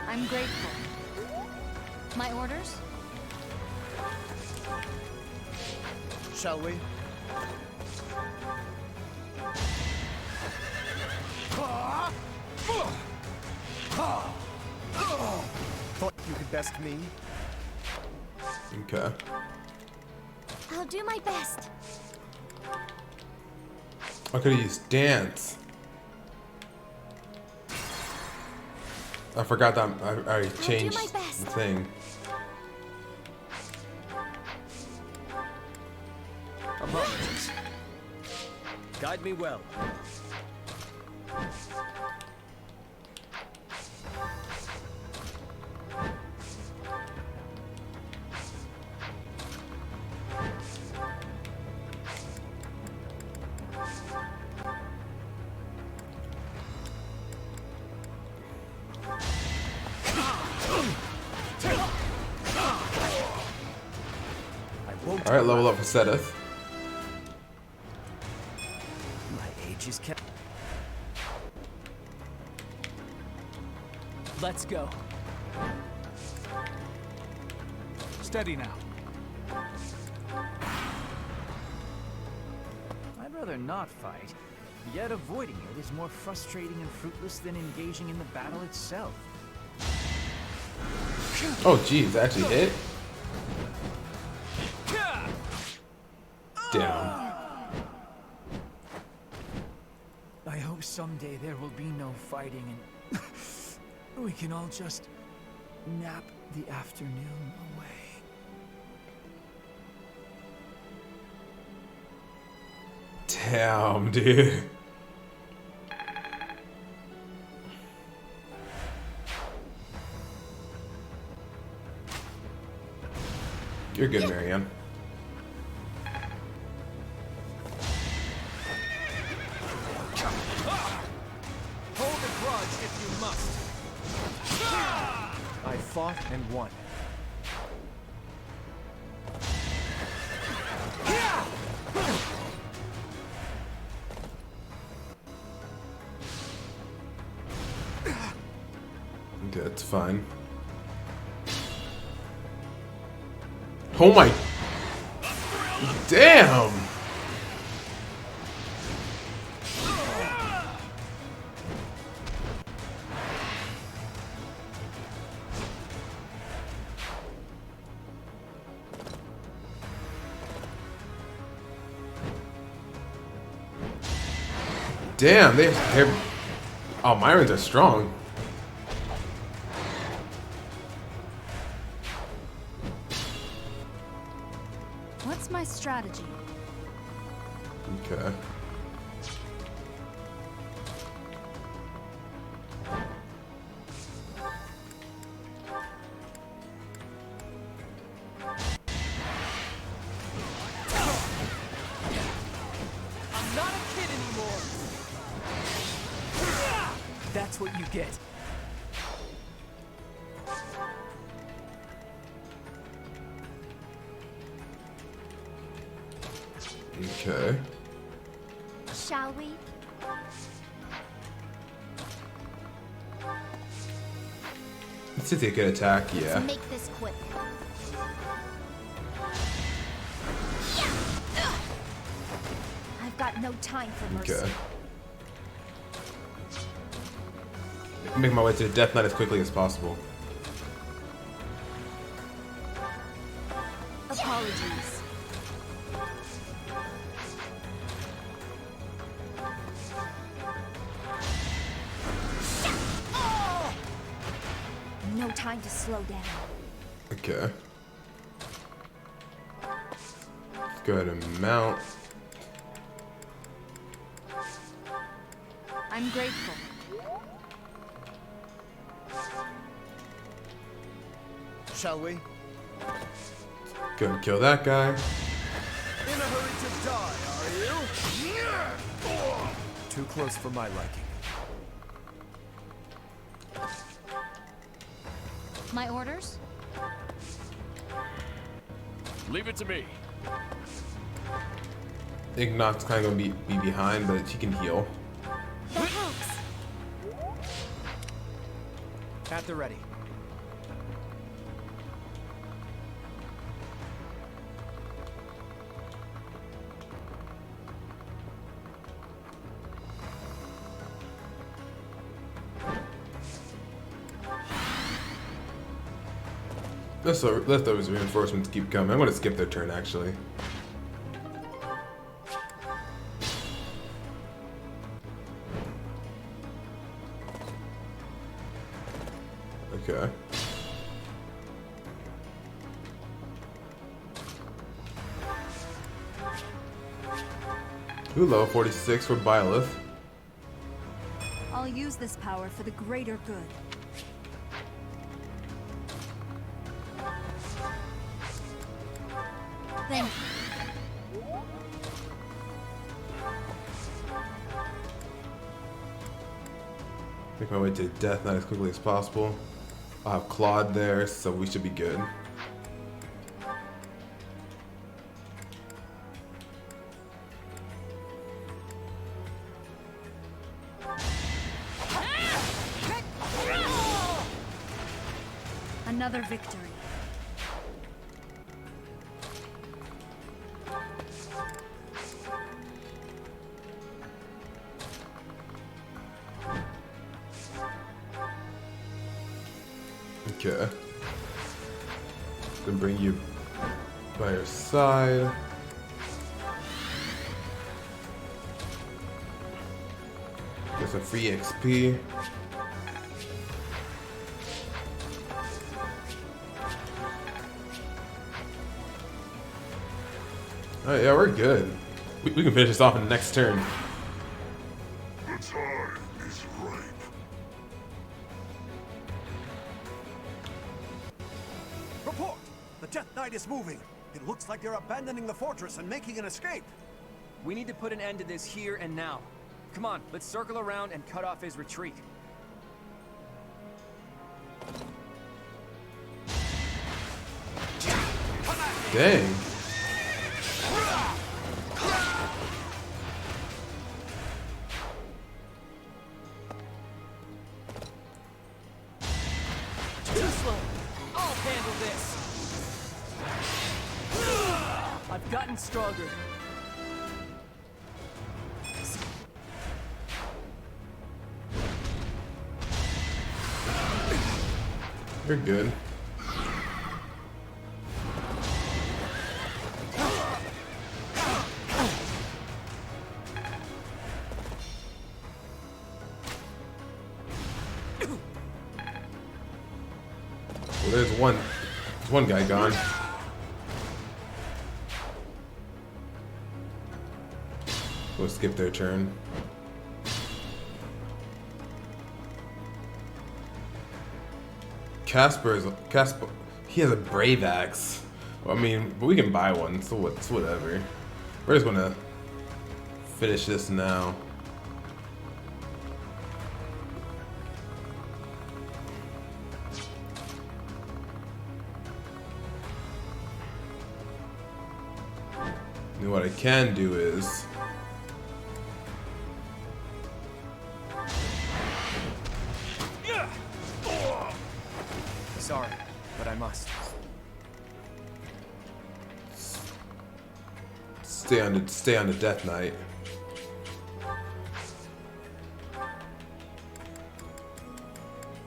[SPEAKER 17] I'm grateful. My orders?
[SPEAKER 2] Shall we? Thought you could best me?
[SPEAKER 1] Okay.
[SPEAKER 3] I'll do my best.
[SPEAKER 1] I could have used dance. I forgot that I changed the thing.
[SPEAKER 10] Apologies. Guide me well.
[SPEAKER 1] Alright, level up for Sedith.
[SPEAKER 10] My age is kept. Let's go.
[SPEAKER 11] Steady now.
[SPEAKER 18] I'd rather not fight, yet avoiding it is more frustrating and fruitless than engaging in the battle itself.
[SPEAKER 1] Oh jeez, that actually hit? Damn.
[SPEAKER 18] I hope someday there will be no fighting and we can all just nap the afternoon away.
[SPEAKER 1] Damn, dude. You're good, Marianne.
[SPEAKER 8] Hold a grudge if you must. I fought and won.
[SPEAKER 1] Okay, that's fine. Oh my... Damn! Damn, they're... Oh, Myrons are strong.
[SPEAKER 17] What's my strategy?
[SPEAKER 1] Okay.
[SPEAKER 10] I'm not a kid anymore. That's what you get.
[SPEAKER 1] Okay.
[SPEAKER 3] Shall we?
[SPEAKER 1] Let's see if they could attack, yeah.
[SPEAKER 3] Let's make this quick. I've got no time for mercy.
[SPEAKER 1] Okay. Make my way to the Death Knight as quickly as possible.
[SPEAKER 3] Apologies. No time to slow down.
[SPEAKER 1] Okay. Let's go ahead and mount.
[SPEAKER 17] I'm grateful.
[SPEAKER 2] Shall we?
[SPEAKER 1] Go and kill that guy.
[SPEAKER 7] In a hurry to die, are you?
[SPEAKER 8] Too close for my liking.
[SPEAKER 17] My orders?
[SPEAKER 16] Leave it to me.
[SPEAKER 1] Ignat's kind of gonna be behind, but she can heal.
[SPEAKER 3] That helps.
[SPEAKER 10] At the ready.
[SPEAKER 1] Let those reinforcements keep coming. I'm gonna skip their turn actually. Okay. Ooh, level 46 for Byleth.
[SPEAKER 17] I'll use this power for the greater good. Thank you.
[SPEAKER 1] Make my way to Death Knight as quickly as possible. I'll have Claude there, so we should be good.
[SPEAKER 17] Another victory.
[SPEAKER 1] Okay. Gonna bring you by your side. Get some free XP. Alright, yeah, we're good. We can finish this off in the next turn.
[SPEAKER 13] The time is ripe.
[SPEAKER 7] Report! The Death Knight is moving. It looks like they're abandoning the fortress and making an escape.
[SPEAKER 8] We need to put an end to this here and now. Come on, let's circle around and cut off his retreat.
[SPEAKER 1] Dang.
[SPEAKER 10] getting stronger.
[SPEAKER 1] You're good. Well, there's one guy gone. We'll skip their turn. Casper, he has a brave axe. Well, I mean, but we can buy one, so it's whatever. We're just gonna finish this now. And what I can do is
[SPEAKER 8] Sorry, but I must.
[SPEAKER 1] stay on the Death Knight.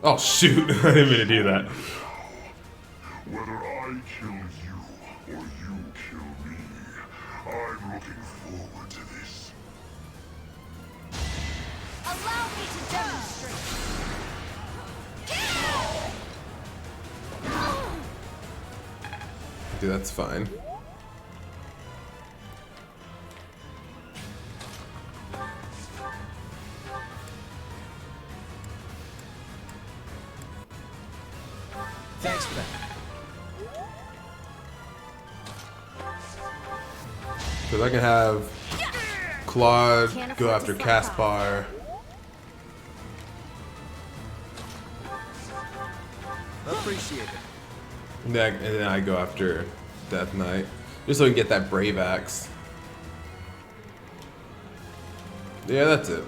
[SPEAKER 1] Oh shoot! I didn't mean to do that.
[SPEAKER 13] Whether I kill you or you kill me, I'm looking forward to this.
[SPEAKER 3] Allow me to demonstrate.
[SPEAKER 1] Dude, that's fine.
[SPEAKER 8] Thanks for that.
[SPEAKER 1] Because I can have Claude go after Caspar.
[SPEAKER 10] Appreciate it.
[SPEAKER 1] And then I go after Death Knight. Just so we can get that Brave Axe. Yeah, that's it.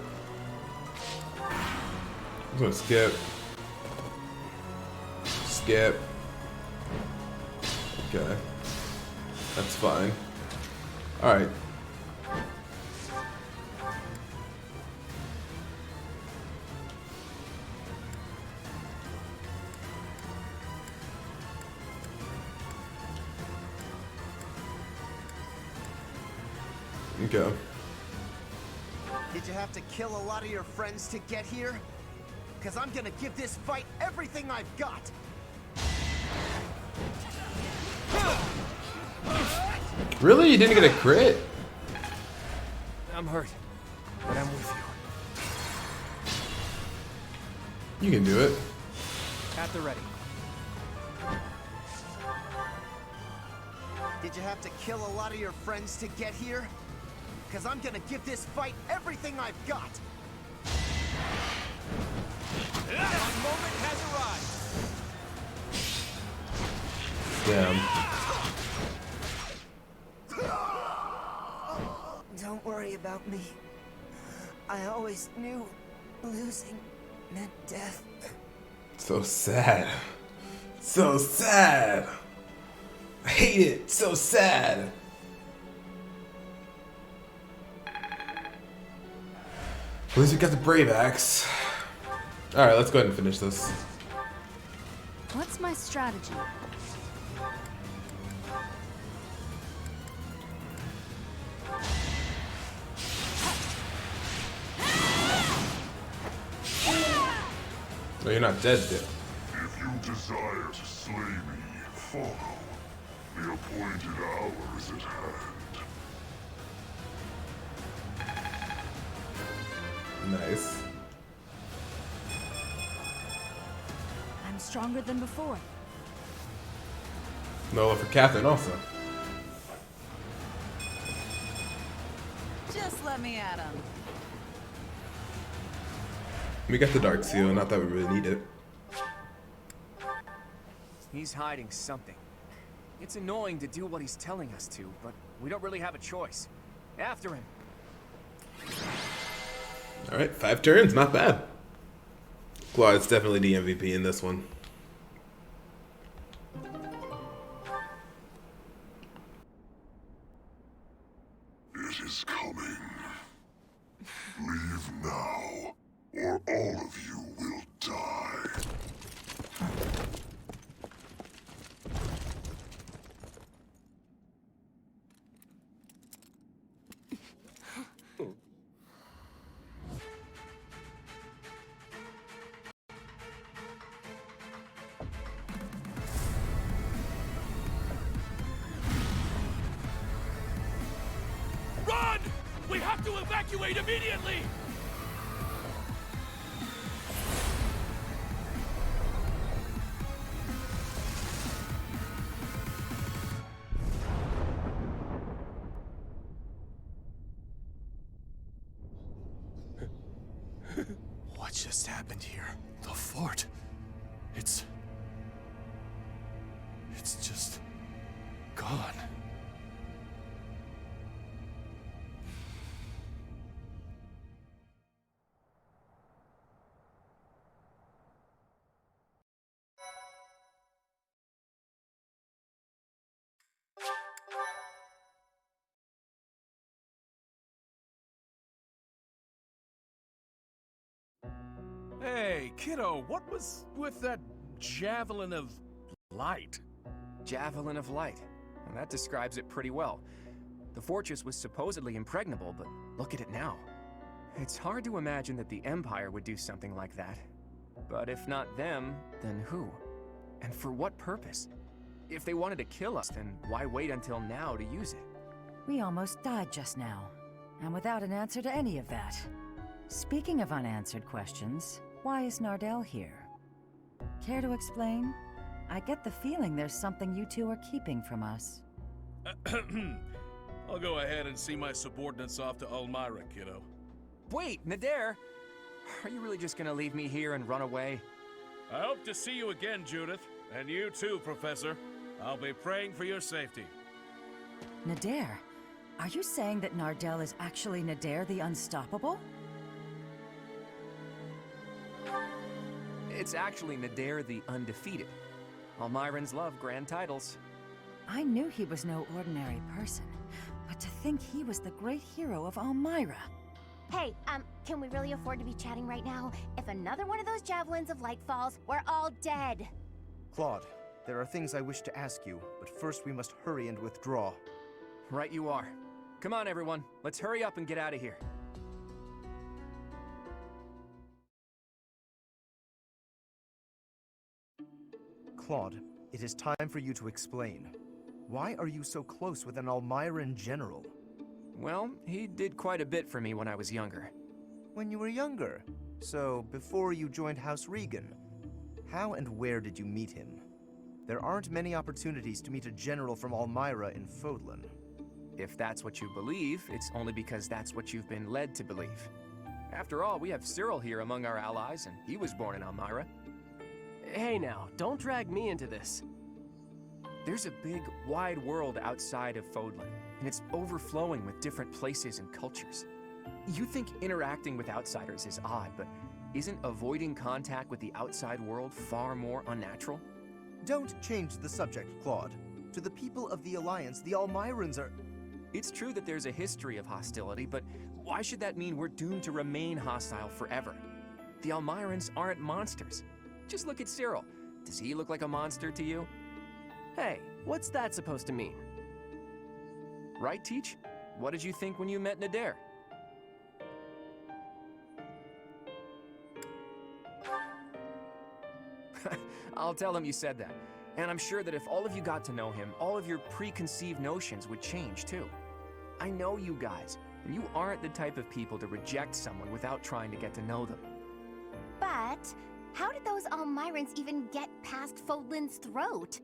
[SPEAKER 1] I'm gonna skip. Skip. Okay. That's fine. Alright. Okay.
[SPEAKER 2] Did you have to kill a lot of your friends to get here? Because I'm gonna give this fight everything I've got.
[SPEAKER 1] Really? You didn't get a crit?
[SPEAKER 8] I'm hurt, but I'm with you.
[SPEAKER 1] You can do it.
[SPEAKER 8] At the ready.
[SPEAKER 2] Did you have to kill a lot of your friends to get here? Because I'm gonna give this fight everything I've got.
[SPEAKER 9] That moment has arrived.
[SPEAKER 1] Damn.
[SPEAKER 2] Don't worry about me. I always knew losing meant death.
[SPEAKER 1] So sad. So sad. I hate it. So sad. At least we got the Brave Axe. Alright, let's go ahead and finish this.
[SPEAKER 17] What's my strategy?
[SPEAKER 1] No, you're not dead yet.
[SPEAKER 13] If you desire to slay me, follow. The appointed hour is at hand.
[SPEAKER 1] Nice.
[SPEAKER 17] I'm stronger than before.
[SPEAKER 1] Nola for Catherine also.
[SPEAKER 5] Just let me at him.
[SPEAKER 1] We got the Dark Seal, not that we really need it.
[SPEAKER 8] He's hiding something. It's annoying to do what he's telling us to, but we don't really have a choice. After him.
[SPEAKER 1] Alright, 5 turns, not bad. Claude's definitely the MVP in this one.
[SPEAKER 13] now, or all of you will die.
[SPEAKER 16] Run! We have to evacuate immediately!
[SPEAKER 2] What just happened here? The fort. It's just gone.
[SPEAKER 16] Hey, kiddo, what was with that javelin of light?
[SPEAKER 8] Javelin of light. Well, that describes it pretty well. The fortress was supposedly impregnable, but look at it now. It's hard to imagine that the Empire would do something like that. But if not them, then who? And for what purpose? If they wanted to kill us, then why wait until now to use it?
[SPEAKER 12] We almost died just now, and without an answer to any of that. Speaking of unanswered questions, why is Nardell here? Care to explain? I get the feeling there's something you two are keeping from us.
[SPEAKER 16] I'll go ahead and see my subordinates off to Elmira, kiddo.
[SPEAKER 8] Wait, Nader! Are you really just gonna leave me here and run away?
[SPEAKER 16] I hope to see you again, Judith. And you too, Professor. I'll be praying for your safety.
[SPEAKER 12] Nader, are you saying that Nardell is actually Nader the Unstoppable?
[SPEAKER 8] It's actually Nader the Undefeated. Almirans love grand titles.
[SPEAKER 12] I knew he was no ordinary person, but to think he was the great hero of Almira.
[SPEAKER 3] Hey, can we really afford to be chatting right now? If another one of those javelins of light falls, we're all dead.
[SPEAKER 2] Claude, there are things I wish to ask you, but first we must hurry and withdraw.
[SPEAKER 8] Right you are. Come on, everyone. Let's hurry up and get out of here.
[SPEAKER 2] Claude, it is time for you to explain. Why are you so close with an Almiran general?
[SPEAKER 8] Well, he did quite a bit for me when I was younger.
[SPEAKER 2] When you were younger? So, before you joined House Regan. How and where did you meet him? There aren't many opportunities to meet a general from Almira in Fodlan.
[SPEAKER 8] If that's what you believe, it's only because that's what you've been led to believe. After all, we have Cyril here among our allies, and he was born in Almira.
[SPEAKER 10] Hey now, don't drag me into this.
[SPEAKER 8] There's a big, wide world outside of Fodlan, and it's overflowing with different places and cultures. You think interacting with outsiders is odd, but isn't avoiding contact with the outside world far more unnatural?
[SPEAKER 2] Don't change the subject, Claude. To the people of the Alliance, the Almirans are...
[SPEAKER 8] It's true that there's a history of hostility, but why should that mean we're doomed to remain hostile forever? The Almirans aren't monsters. Just look at Cyril. Does he look like a monster to you?
[SPEAKER 10] Hey, what's that supposed to mean?
[SPEAKER 8] Right, Teach? What did you think when you met Nader? I'll tell him you said that. And I'm sure that if all of you got to know him, all of your preconceived notions would change too. I know you guys, and you aren't the type of people to reject someone without trying to get to know them.
[SPEAKER 3] But how did those Almirans even get past Fodlan's throat?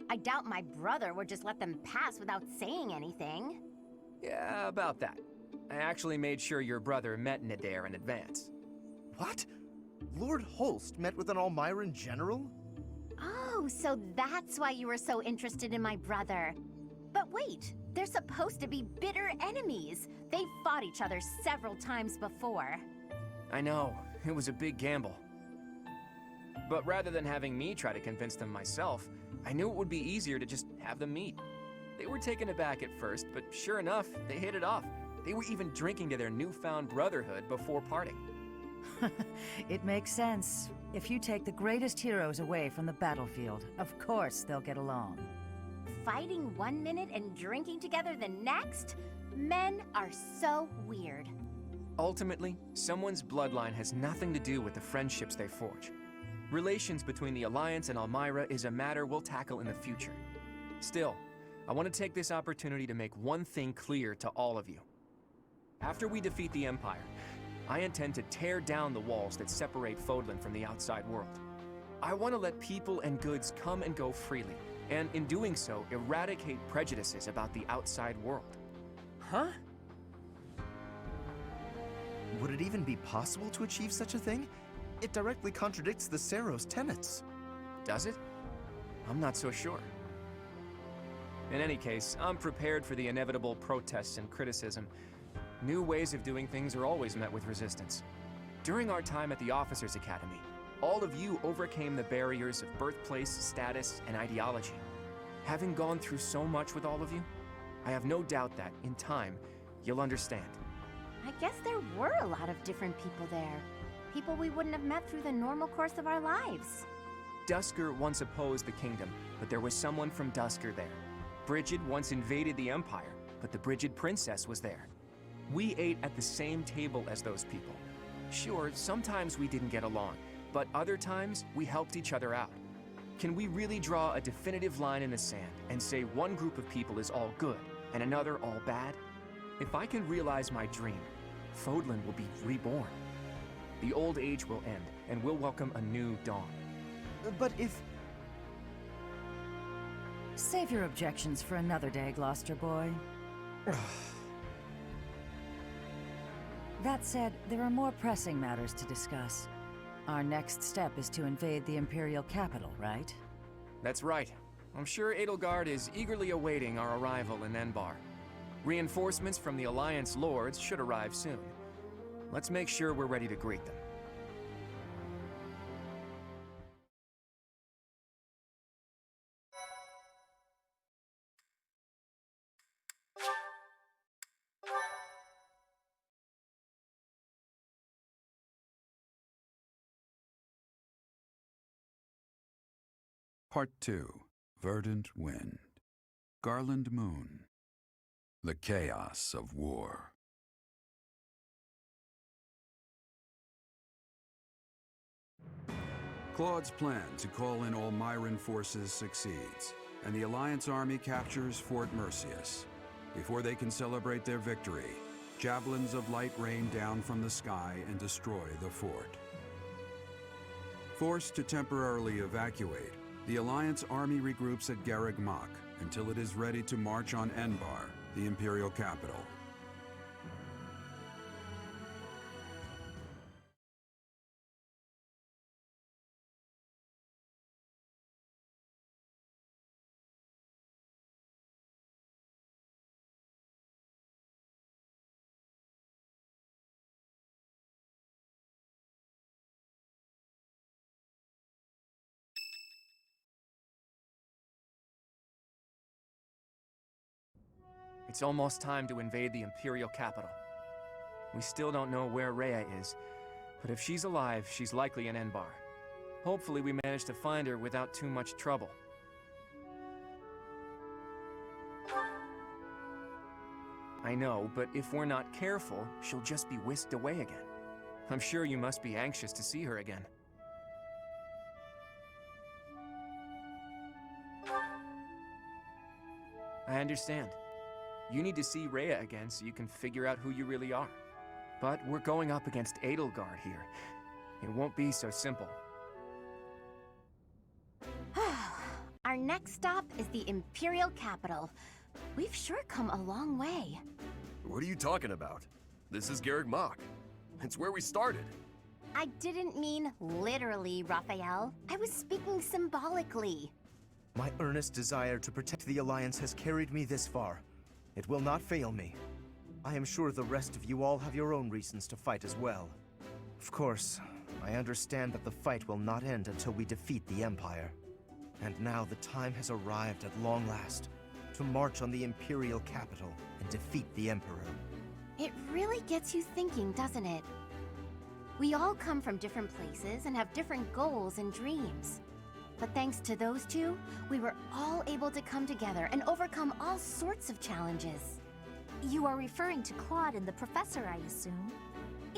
[SPEAKER 3] I doubt my brother would just let them pass without saying anything.
[SPEAKER 8] Yeah, about that. I actually made sure your brother met Nader in advance.
[SPEAKER 2] What? Lord Holst met with an Almiran general?
[SPEAKER 3] Oh, so that's why you were so interested in my brother. But wait, they're supposed to be bitter enemies. They've fought each other several times before.
[SPEAKER 8] I know, it was a big gamble. But rather than having me try to convince them myself, I knew it would be easier to just have them meet. They were taken aback at first, but sure enough, they hit it off. They were even drinking to their newfound brotherhood before parting.
[SPEAKER 12] It makes sense. If you take the greatest heroes away from the battlefield, of course they'll get along.
[SPEAKER 3] Fighting one minute and drinking together the next? Men are so weird.
[SPEAKER 8] Ultimately, someone's bloodline has nothing to do with the friendships they forge. Relations between the Alliance and Elmyra is a matter we'll tackle in the future. Still, I want to take this opportunity to make one thing clear to all of you. After we defeat the Empire, I intend to tear down the walls that separate Fodlan from the outside world. I want to let people and goods come and go freely, and in doing so, eradicate prejudices about the outside world.
[SPEAKER 2] Huh? Would it even be possible to achieve such a thing? It directly contradicts the Seros' tenets.
[SPEAKER 8] Does it? I'm not so sure. In any case, I'm prepared for the inevitable protests and criticism. New ways of doing things are always met with resistance. During our time at the Officers' Academy, all of you overcame the barriers of birthplace, status, and ideology. Having gone through so much with all of you, I have no doubt that, in time, you'll understand.
[SPEAKER 3] I guess there were a lot of different people there. People we wouldn't have met through the normal course of our lives.
[SPEAKER 8] Duscur once opposed the kingdom, but there was someone from Duscur there. Brigid once invaded the Empire, but the Brigid princess was there. We ate at the same table as those people. Sure, sometimes we didn't get along, but other times we helped each other out. Can we really draw a definitive line in the sand and say one group of people is all good and another all bad? If I can realize my dream, Fodlan will be reborn. The old age will end, and we'll welcome a new dawn.
[SPEAKER 2] But if...
[SPEAKER 12] Save your objections for another day, Gloucester boy. That said, there are more pressing matters to discuss. Our next step is to invade the Imperial Capital, right?
[SPEAKER 8] That's right. I'm sure Edelgard is eagerly awaiting our arrival in Enbar. Reinforcements from the Alliance Lords should arrive soon. Let's make sure we're ready to greet them.
[SPEAKER 14] Part 2. Verdant Wind. Garland Moon. The Chaos of War. Claude's plan to call in all Myran forces succeeds, and the Alliance army captures Fort Merceus. Before they can celebrate their victory, javelins of light rain down from the sky and destroy the fort. Forced to temporarily evacuate, the Alliance army regroups at Garreg Mach until it is ready to march on Enbar, the Imperial Capital.
[SPEAKER 8] It's almost time to invade the Imperial Capital. We still don't know where Rhea is, but if she's alive, she's likely in Enbar. Hopefully we manage to find her without too much trouble. I know, but if we're not careful, she'll just be whisked away again. I'm sure you must be anxious to see her again. I understand. You need to see Rhea again so you can figure out who you really are. But we're going up against Edelgard here. It won't be so simple.
[SPEAKER 3] Our next stop is the Imperial Capital. We've sure come a long way.
[SPEAKER 19] What are you talking about? This is Garreg Mach. It's where we started.
[SPEAKER 3] I didn't mean literally, Raphael. I was speaking symbolically.
[SPEAKER 2] My earnest desire to protect the Alliance has carried me this far. It will not fail me. I am sure the rest of you all have your own reasons to fight as well. Of course, I understand that the fight will not end until we defeat the Empire. And now the time has arrived at long last to march on the Imperial Capital and defeat the Emperor.
[SPEAKER 3] It really gets you thinking, doesn't it? We all come from different places and have different goals and dreams. But thanks to those two, we were all able to come together and overcome all sorts of challenges. You are referring to Claude and the Professor, I assume?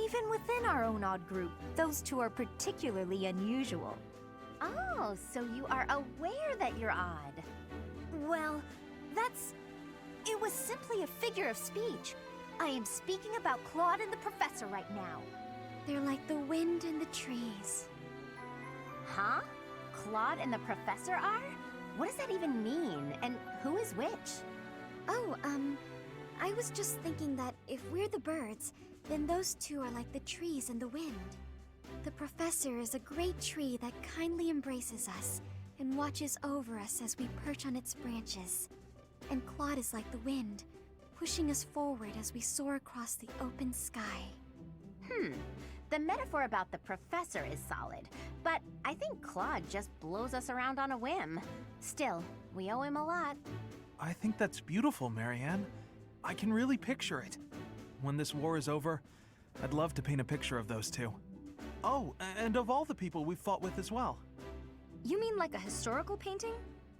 [SPEAKER 3] Even within our own odd group, those two are particularly unusual. Oh, so you are aware that you're odd. Well, it was simply a figure of speech. I am speaking about Claude and the Professor right now.
[SPEAKER 4] They're like the wind and the trees.
[SPEAKER 3] Huh? Claude and the Professor are? What does that even mean? And who is which?
[SPEAKER 4] Oh, I was just thinking that if we're the birds, then those two are like the trees and the wind. The Professor is a great tree that kindly embraces us and watches over us as we perch on its branches. And Claude is like the wind, pushing us forward as we soar across the open sky.
[SPEAKER 3] The metaphor about the Professor is solid, but I think Claude just blows us around on a whim. Still, we owe him a lot.
[SPEAKER 11] I think that's beautiful, Marianne. I can really picture it. When this war is over, I'd love to paint a picture of those two. Oh, and of all the people we've fought with as well.
[SPEAKER 4] You mean like a historical painting?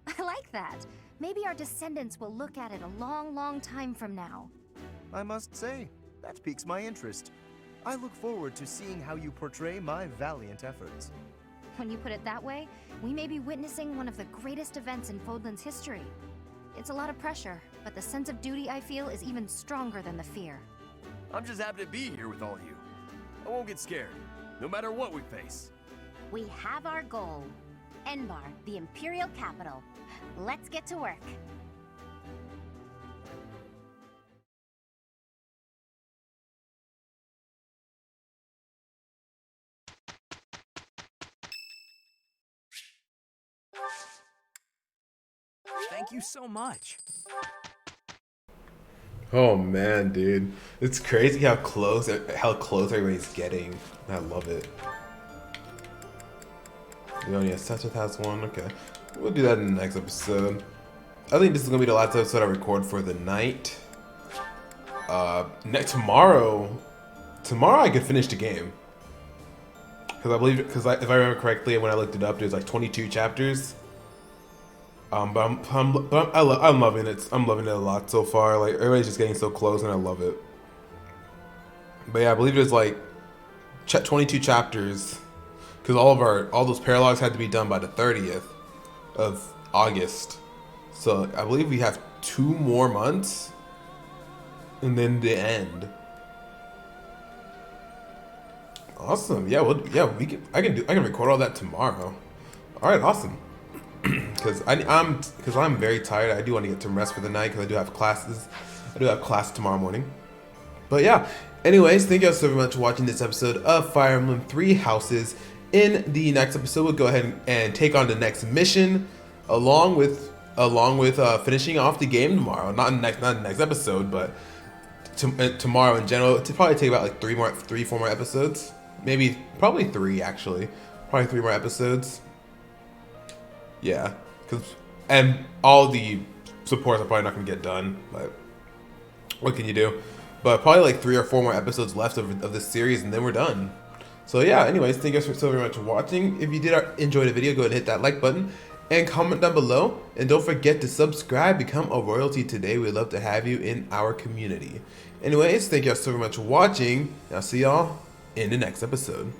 [SPEAKER 4] I like that. Maybe our descendants will look at it a long, long time from now.
[SPEAKER 2] I must say, that piques my interest. I look forward to seeing how you portray my valiant efforts.
[SPEAKER 4] When you put it that way, we may be witnessing one of the greatest events in Fodlan's history. It's a lot of pressure, but the sense of duty I feel is even stronger than the fear.
[SPEAKER 19] I'm just happy to be here with all of you. I won't get scared, no matter what we face.
[SPEAKER 3] We have our goal. Enbar, the Imperial Capital. Let's get to work.
[SPEAKER 10] Thank you so much.
[SPEAKER 1] Oh man, dude, it's crazy how close everybody's getting. I love it. We only have such a task one. Okay, we'll do that in the next episode. I think this is gonna be the last episode I record for the night. Tomorrow I could finish the game because I believe if I remember correctly, when I looked it up, there's like 22 chapters. But I'm loving it. I'm loving it a lot so far. Like everybody's just getting so close, and I love it. But yeah, I believe there's like 22 chapters, because all those paralogs had to be done by the 30th of August. So I believe we have 2 more months, and then the end. Awesome. Yeah. I can record all that tomorrow. All right. Awesome. Because I'm very tired. I do want to get some rest for the night because I do have classes. I do have class tomorrow morning. But yeah. Anyways, thank you guys so very much for watching this episode of Fire Emblem 3 Houses. In the next episode, we'll go ahead and take on the next mission, along with finishing off the game tomorrow. Not the next episode, but tomorrow in general. It'll probably take about like 4 more episodes. Probably 3 actually. Probably 3 more episodes. Yeah, and all the supports are probably not gonna get done, but what can you do? But probably like 3 or 4 more episodes left of this series, and then we're done. So yeah, anyways, thank you guys so very much for watching. If you did enjoy the video, go ahead and hit that like button and comment down below. And don't forget to subscribe, become a royalty today. We'd love to have you in our community. Anyways, thank you guys so very much for watching. I'll see y'all in the next episode.